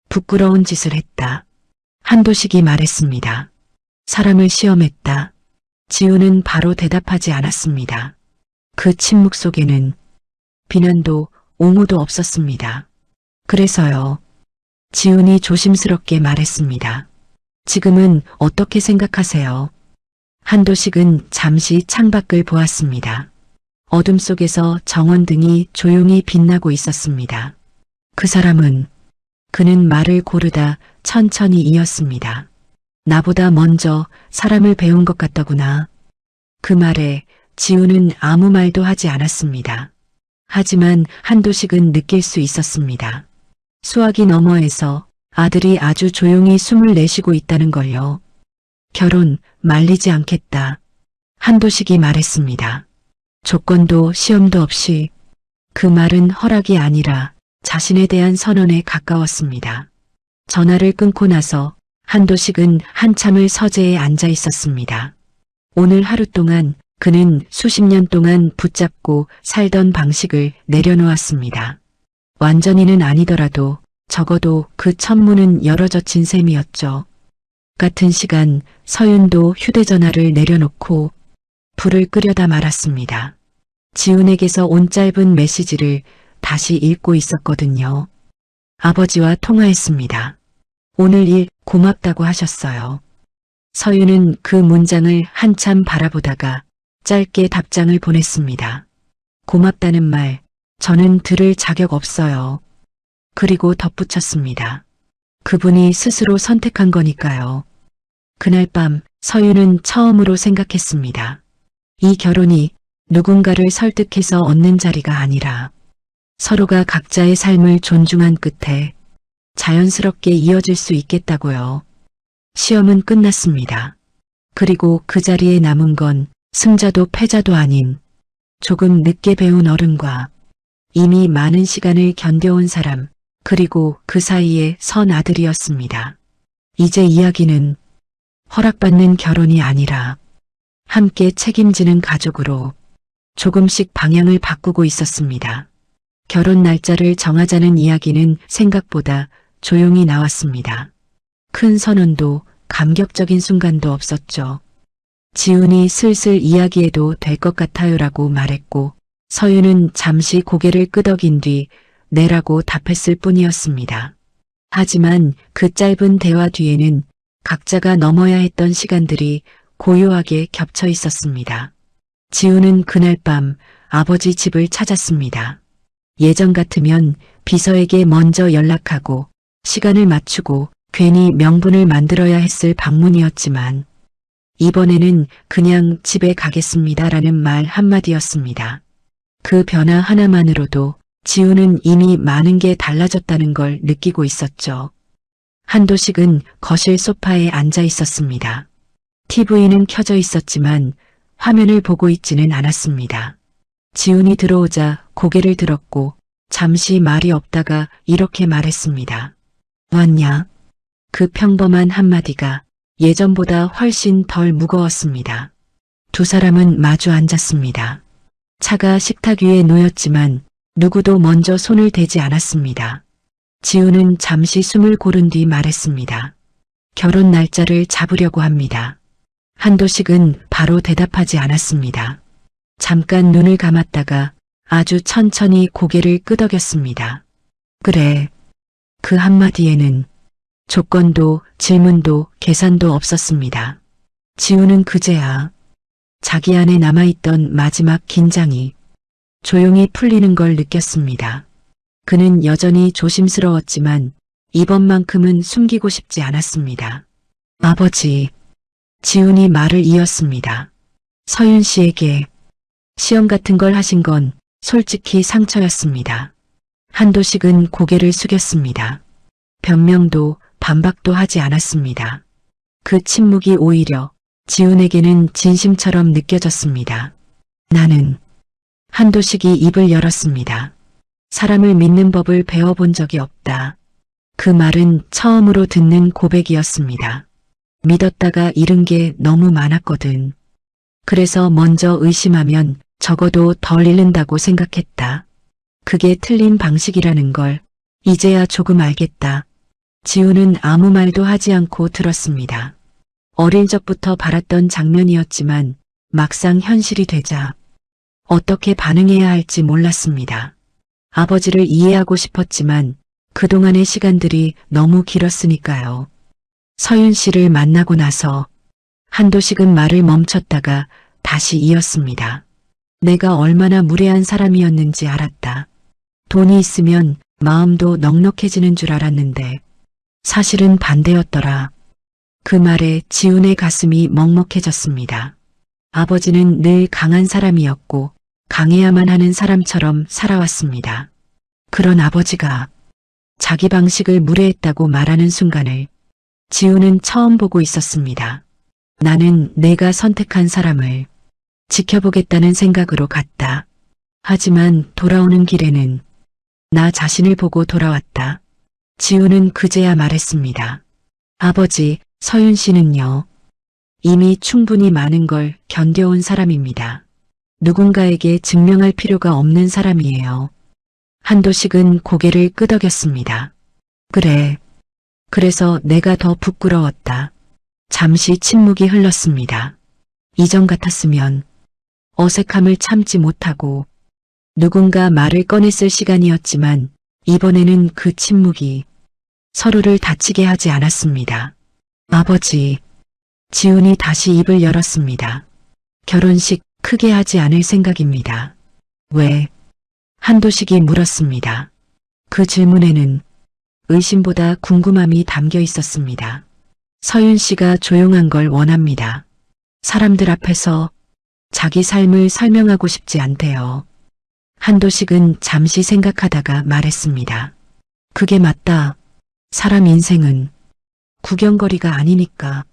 부끄러운 짓을 했다. 한도식이 말했습니다. 사람을 시험했다. 지훈은 바로 대답하지 않았습니다. 그 침묵 속에는 비난도 옹호도 없었습니다. 그래서요. 지훈이 조심스럽게 말했습니다. 지금은 어떻게 생각하세요? 한도식은 잠시 창밖을 보았습니다. 어둠 속에서 정원등이 조용히 빛나고 있었습니다. 그 사람은 그는 말을 고르다 천천히 이었습니다. 나보다 먼저 사람을 배운 것 같더구나. 그 말에 지훈은 아무 말도 하지 않았습니다. 하지만 한도식은 느낄 수 있었습니다. 수화기 너머에서 아들이 아주 조용히 숨을 내쉬고 있다는 걸요. 결혼 말리지 않겠다. 한도식이 말했습니다. 조건도 시험도 없이. 그 말은 허락이 아니라 자신에 대한 선언에 가까웠습니다. 전화를 끊고 나서 한도식은 한참을 서재에 앉아 있었습니다. 오늘 하루 동안 그는 수십 년 동안 붙잡고 살던 방식을 내려놓았습니다. 완전히는 아니더라도 적어도 그 천문은 열어젖힌 셈이었죠. 같은 시간 서윤도 휴대전화를 내려놓고 불을 끄려다 말았습니다. 지훈에게서 온 짧은 메시지를 다시 읽고 있었거든요. 아버지와 통화했습니다. 오늘 일 고맙다고 하셨어요. 서윤은 그 문장을 한참 바라보다가 짧게 답장을 보냈습니다. 고맙다는 말, 저는 들을 자격 없어요. 그리고 덧붙였습니다. 그분이 스스로 선택한 거니까요. 그날 밤 서윤은 처음으로 생각했습니다. 이 결혼이 누군가를 설득해서 얻는 자리가 아니라 서로가 각자의 삶을 존중한 끝에 자연스럽게 이어질 수 있겠다고요. 시험은 끝났습니다. 그리고 그 자리에 남은 건 승자도 패자도 아닌 조금 늦게 배운 어른과 이미 많은 시간을 견뎌온 사람, 그리고 그 사이에 선 아들이었습니다. 이제 이야기는 허락받는 결혼이 아니라 함께 책임지는 가족으로 조금씩 방향을 바꾸고 있었습니다. 결혼 날짜를 정하자는 이야기는 생각보다 조용히 나왔습니다. 큰 선언도 감격적인 순간도 없었죠. 지훈이 슬슬 이야기해도 될 것 같아요라고 말했고 서윤은 잠시 고개를 끄덕인 뒤 네라고 답했을 뿐이었습니다. 하지만 그 짧은 대화 뒤에는 각자가 넘어야 했던 시간들이 고요하게 겹쳐 있었습니다. 지훈은 그날 밤 아버지 집을 찾았습니다. 예전 같으면 비서에게 먼저 연락하고 시간을 맞추고 괜히 명분을 만들어야 했을 방문이었지만 이번에는 그냥 집에 가겠습니다라는 말 한마디였습니다. 그 변화 하나만으로도 지훈은 이미 많은 게 달라졌다는 걸 느끼고 있었죠. 한도식은 거실 소파에 앉아 있었습니다. TV는 켜져 있었지만 화면을 보고 있지는 않았습니다. 지훈이 들어오자 고개를 들었고 잠시 말이 없다가 이렇게 말했습니다. 왔냐? 그 평범한 한마디가 예전보다 훨씬 덜 무거웠습니다. 두 사람은 마주 앉았습니다. 차가 식탁 위에 놓였지만 누구도 먼저 손을 대지 않았습니다. 지훈은 잠시 숨을 고른 뒤 말했습니다. 결혼 날짜를 잡으려고 합니다. 한도식은 바로 대답하지 않았습니다. 잠깐 눈을 감았다가 아주 천천히 고개를 끄덕였습니다. 그래. 그 한마디에는 조건도 질문도 계산도 없었습니다. 지훈은 그제야 자기 안에 남아있던 마지막 긴장이 조용히 풀리는 걸 느꼈습니다. 그는 여전히 조심스러웠지만 이번만큼은 숨기고 싶지 않았습니다. 아버지, 지훈이 말을 이었습니다. 서윤 씨에게 시험 같은 걸 하신 건 솔직히 상처였습니다. 한도식은 고개를 숙였습니다. 변명도 반박도 하지 않았습니다. 그 침묵이 오히려 지훈에게는 진심처럼 느껴졌습니다. 나는 한도식이 입을 열었습니다. 사람을 믿는 법을 배워본 적이 없다. 그 말은 처음으로 듣는 고백이었습니다. 믿었다가 잃은 게 너무 많았거든. 그래서 먼저 의심하면 적어도 덜 잃는다고 생각했다. 그게 틀린 방식이라는 걸 이제야 조금 알겠다. 지훈은 아무 말도 하지 않고 들었습니다. 어릴 적부터 바랐던 장면이었지만 막상 현실이 되자 어떻게 반응해야 할지 몰랐습니다. 아버지를 이해하고 싶었지만 그동안의 시간들이 너무 길었으니까요. 서윤 씨를 만나고 나서 한도식은 말을 멈췄다가 다시 이었습니다. 내가 얼마나 무례한 사람이었는지 알았다. 돈이 있으면 마음도 넉넉해지는 줄 알았는데 사실은 반대였더라. 그 말에 지훈의 가슴이 먹먹해졌습니다. 아버지는 늘 강한 사람이었고 강해야만 하는 사람처럼 살아왔습니다. 그런 아버지가 자기 방식을 무례했다고 말하는 순간을 지훈은 처음 보고 있었습니다. 나는 내가 선택한 사람을 지켜보겠다는 생각으로 갔다. 하지만 돌아오는 길에는 나 자신을 보고 돌아왔다. 지훈은 그제야 말했습니다. 아버지, 서윤 씨는요. 이미 충분히 많은 걸 견뎌온 사람입니다. 누군가에게 증명할 필요가 없는 사람이에요. 한도식은 고개를 끄덕였습니다. 그래. 그래서 내가 더 부끄러웠다. 잠시 침묵이 흘렀습니다. 이전 같았으면 어색함을 참지 못하고 누군가 말을 꺼냈을 시간이었지만 이번에는 그 침묵이 서로를 다치게 하지 않았습니다. 아버지, 지훈이 다시 입을 열었습니다. 결혼식 크게 하지 않을 생각입니다. 왜? 한도식이 물었습니다. 그 질문에는 의심보다 궁금함이 담겨 있었습니다. 서윤 씨가 조용한 걸 원합니다. 사람들 앞에서 자기 삶을 설명하고 싶지 않대요. 한도식은 잠시 생각하다가 말했습니다. 그게 맞다. 사람 인생은 구경거리가 아니니까.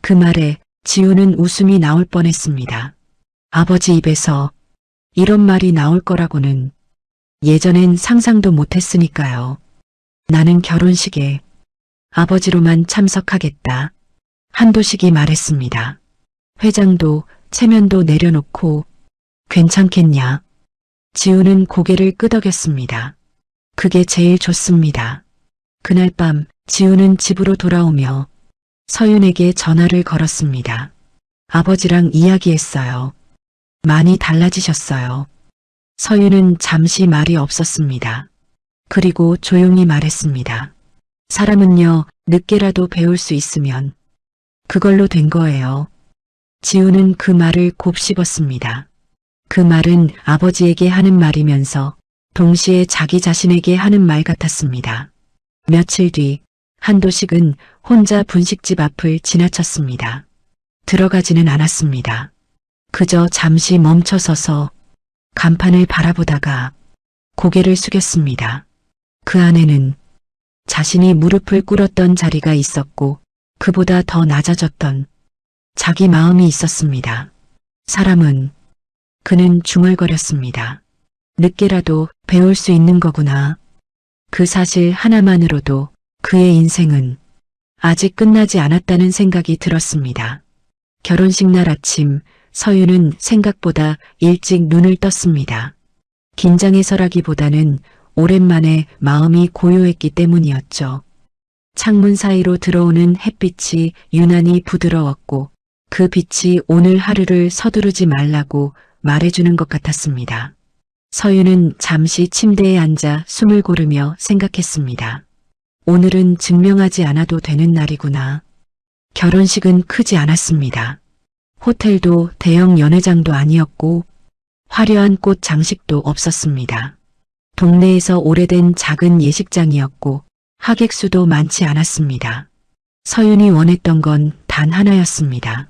그 말에 지훈은 웃음이 나올 뻔했습니다. 아버지 입에서 이런 말이 나올 거라고는 예전엔 상상도 못했으니까요. 나는 결혼식에 아버지로만 참석하겠다. 한도식이 말했습니다. 회장도 체면도 내려놓고 괜찮겠냐? 지우는 고개를 끄덕였습니다. 그게 제일 좋습니다. 그날 밤 지우는 집으로 돌아오며 서윤에게 전화를 걸었습니다. 아버지랑 이야기했어요. 많이 달라지셨어요. 서윤은 잠시 말이 없었습니다. 그리고 조용히 말했습니다. 사람은요, 늦게라도 배울 수 있으면 그걸로 된 거예요. 지우는 그 말을 곱씹었습니다. 그 말은 아버지에게 하는 말이면서 동시에 자기 자신에게 하는 말 같았습니다. 며칠 뒤 한도식은 혼자 분식집 앞을 지나쳤습니다. 들어가지는 않았습니다. 그저 잠시 멈춰서서 간판을 바라보다가 고개를 숙였습니다. 그 안에는 자신이 무릎을 꿇었던 자리가 있었고 그보다 더 낮아졌던 자기 마음이 있었습니다. 사람은 그는 중얼거렸습니다. 늦게라도 배울 수 있는 거구나. 그 사실 하나만으로도 그의 인생은 아직 끝나지 않았다는 생각이 들었습니다. 결혼식 날 아침 서윤은 생각보다 일찍 눈을 떴습니다. 긴장해서라기보다는 오랜만에 마음이 고요했기 때문이었죠. 창문 사이로 들어오는 햇빛이 유난히 부드러웠고 그 빛이 오늘 하루를 서두르지 말라고 말해주는 것 같았습니다. 서윤은 잠시 침대에 앉아 숨을 고르며 생각했습니다. 오늘은 증명하지 않아도 되는 날이구나. 결혼식은 크지 않았습니다. 호텔도 대형 연회장도 아니었고 화려한 꽃 장식도 없었습니다. 동네에서 오래된 작은 예식장이었고 하객 수도 많지 않았습니다. 서윤이 원했던 건 단 하나였습니다.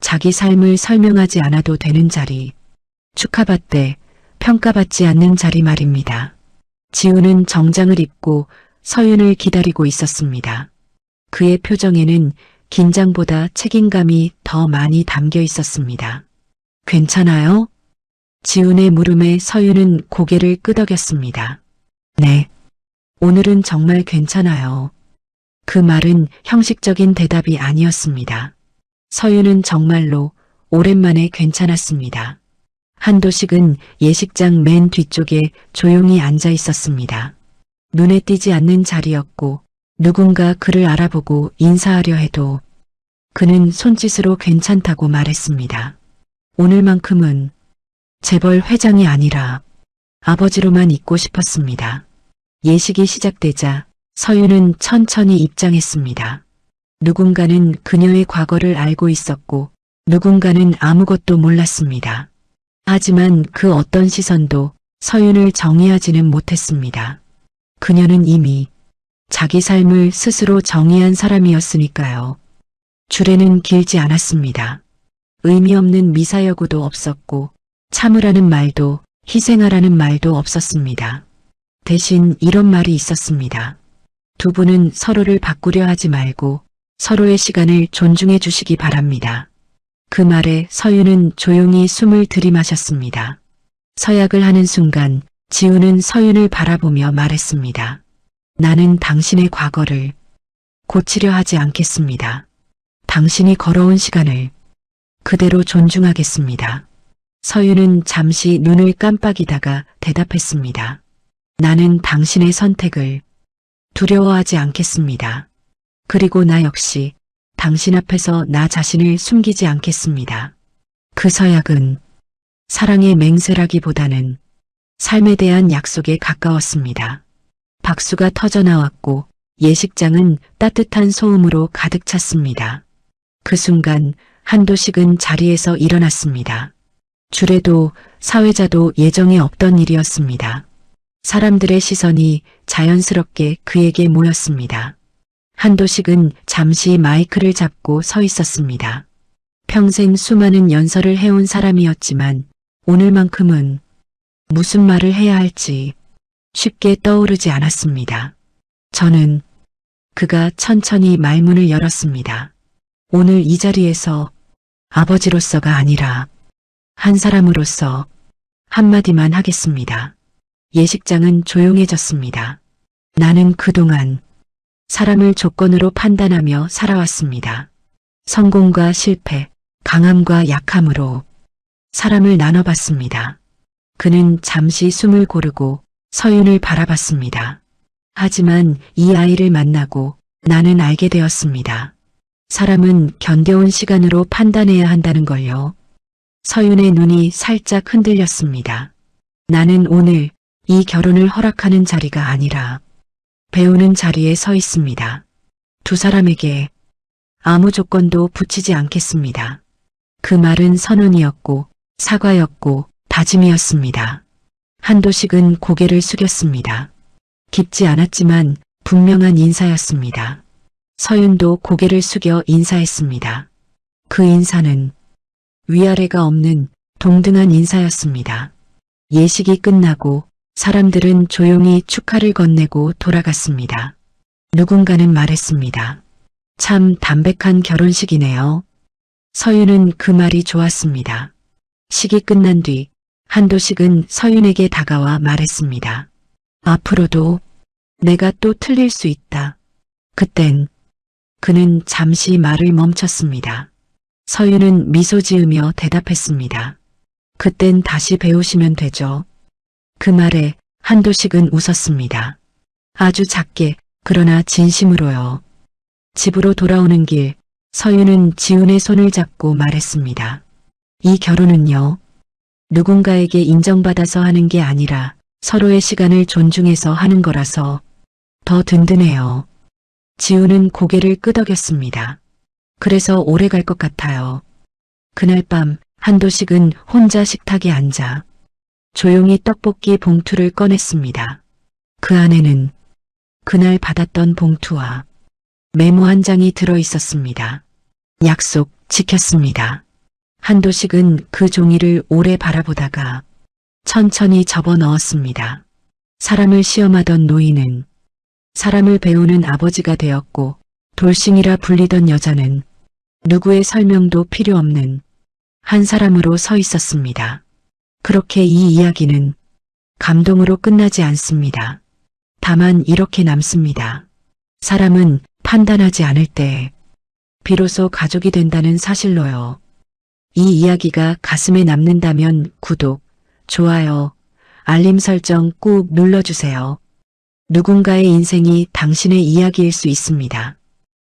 자기 삶을 설명하지 않아도 되는 자리, 축하받되 평가받지 않는 자리 말입니다. 지우는 정장을 입고 서윤을 기다리고 있었습니다. 그의 표정에는 긴장보다 책임감이 더 많이 담겨 있었습니다. 괜찮아요? 지훈의 물음에 서윤은 고개를 끄덕였습니다. 네. 오늘은 정말 괜찮아요. 그 말은 형식적인 대답이 아니었습니다. 서윤은 정말로 오랜만에 괜찮았습니다. 한도식은 예식장 맨 뒤쪽에 조용히 앉아 있었습니다. 눈에 띄지 않는 자리였고 누군가 그를 알아보고 인사하려 해도 그는 손짓으로 괜찮다고 말했습니다. 오늘만큼은 재벌 회장이 아니라 아버지로만 있고 싶었습니다. 예식이 시작되자 서윤은 천천히 입장했습니다. 누군가는 그녀의 과거를 알고 있었고 누군가는 아무것도 몰랐습니다. 하지만 그 어떤 시선도 서윤을 정의하지는 못했습니다. 그녀는 이미 자기 삶을 스스로 정의한 사람이었으니까요. 줄에는 길지 않았습니다. 의미 없는 미사여구도 없었고 참으라는 말도 희생하라는 말도 없었습니다. 대신 이런 말이 있었습니다. 두 분은 서로를 바꾸려 하지 말고 서로의 시간을 존중해 주시기 바랍니다. 그 말에 서윤은 조용히 숨을 들이마셨습니다. 서약을 하는 순간 지우는 서윤을 바라보며 말했습니다. 나는 당신의 과거를 고치려 하지 않겠습니다. 당신이 걸어온 시간을 그대로 존중하겠습니다. 서윤은 잠시 눈을 깜빡이다가 대답했습니다. 나는 당신의 선택을 두려워하지 않겠습니다. 그리고 나 역시 당신 앞에서 나 자신을 숨기지 않겠습니다. 그 서약은 사랑의 맹세라기보다는 삶에 대한 약속에 가까웠습니다. 박수가 터져나왔고 예식장은 따뜻한 소음으로 가득 찼습니다. 그 순간 한도식은 자리에서 일어났습니다. 주례도 사회자도 예정에 없던 일이었습니다. 사람들의 시선이 자연스럽게 그에게 모였습니다. 한도식은 잠시 마이크를 잡고 서 있었습니다. 평생 수많은 연설을 해온 사람이었지만 오늘만큼은 무슨 말을 해야 할지 쉽게 떠오르지 않았습니다. 저는 그가 천천히 말문을 열었습니다. 오늘 이 자리에서 아버지로서가 아니라 한 사람으로서 한마디만 하겠습니다. 예식장은 조용해졌습니다. 나는 그동안 사람을 조건으로 판단하며 살아왔습니다. 성공과 실패, 강함과 약함으로 사람을 나눠봤습니다. 그는 잠시 숨을 고르고 서윤을 바라봤습니다. 하지만 이 아이를 만나고 나는 알게 되었습니다. 사람은 견뎌온 시간으로 판단해야 한다는 걸요. 서윤의 눈이 살짝 흔들렸습니다. 나는 오늘 이 결혼을 허락하는 자리가 아니라 배우는 자리에 서 있습니다. 두 사람에게 아무 조건도 붙이지 않겠습니다. 그 말은 선언이었고 사과였고 다짐이었습니다. 한도식은 고개를 숙였습니다. 깊지 않았지만 분명한 인사였습니다. 서윤도 고개를 숙여 인사했습니다. 그 인사는 위아래가 없는 동등한 인사였습니다. 예식이 끝나고 사람들은 조용히 축하를 건네고 돌아갔습니다. 누군가는 말했습니다. 참 담백한 결혼식이네요. 서윤은 그 말이 좋았습니다. 식이 끝난 뒤 한도식은 서윤에게 다가와 말했습니다. 앞으로도 내가 또 틀릴 수 있다. 그땐 그는 잠시 말을 멈췄습니다. 서윤은 미소 지으며 대답했습니다. 그땐 다시 배우시면 되죠. 그 말에 한도식은 웃었습니다. 아주 작게 그러나 진심으로요. 집으로 돌아오는 길 서윤은 지훈의 손을 잡고 말했습니다. 이 결혼은요. 누군가에게 인정받아서 하는 게 아니라 서로의 시간을 존중해서 하는 거라서 더 든든해요. 지훈은 고개를 끄덕였습니다. 그래서 오래 갈 것 같아요. 그날 밤 한도식은 혼자 식탁에 앉아 조용히 떡볶이 봉투를 꺼냈습니다. 그 안에는 그날 받았던 봉투와 메모 한 장이 들어 있었습니다. 약속 지켰습니다. 한도식은 그 종이를 오래 바라보다가 천천히 접어 넣었습니다. 사람을 시험하던 노인은 사람을 배우는 아버지가 되었고 돌싱이라 불리던 여자는 누구의 설명도 필요 없는 한 사람으로 서 있었습니다. 그렇게 이 이야기는 감동으로 끝나지 않습니다. 다만 이렇게 남습니다. 사람은 판단하지 않을 때 비로소 가족이 된다는 사실로요. 이 이야기가 가슴에 남는다면 구독, 좋아요, 알림 설정 꾹 눌러주세요. 누군가의 인생이 당신의 이야기일 수 있습니다.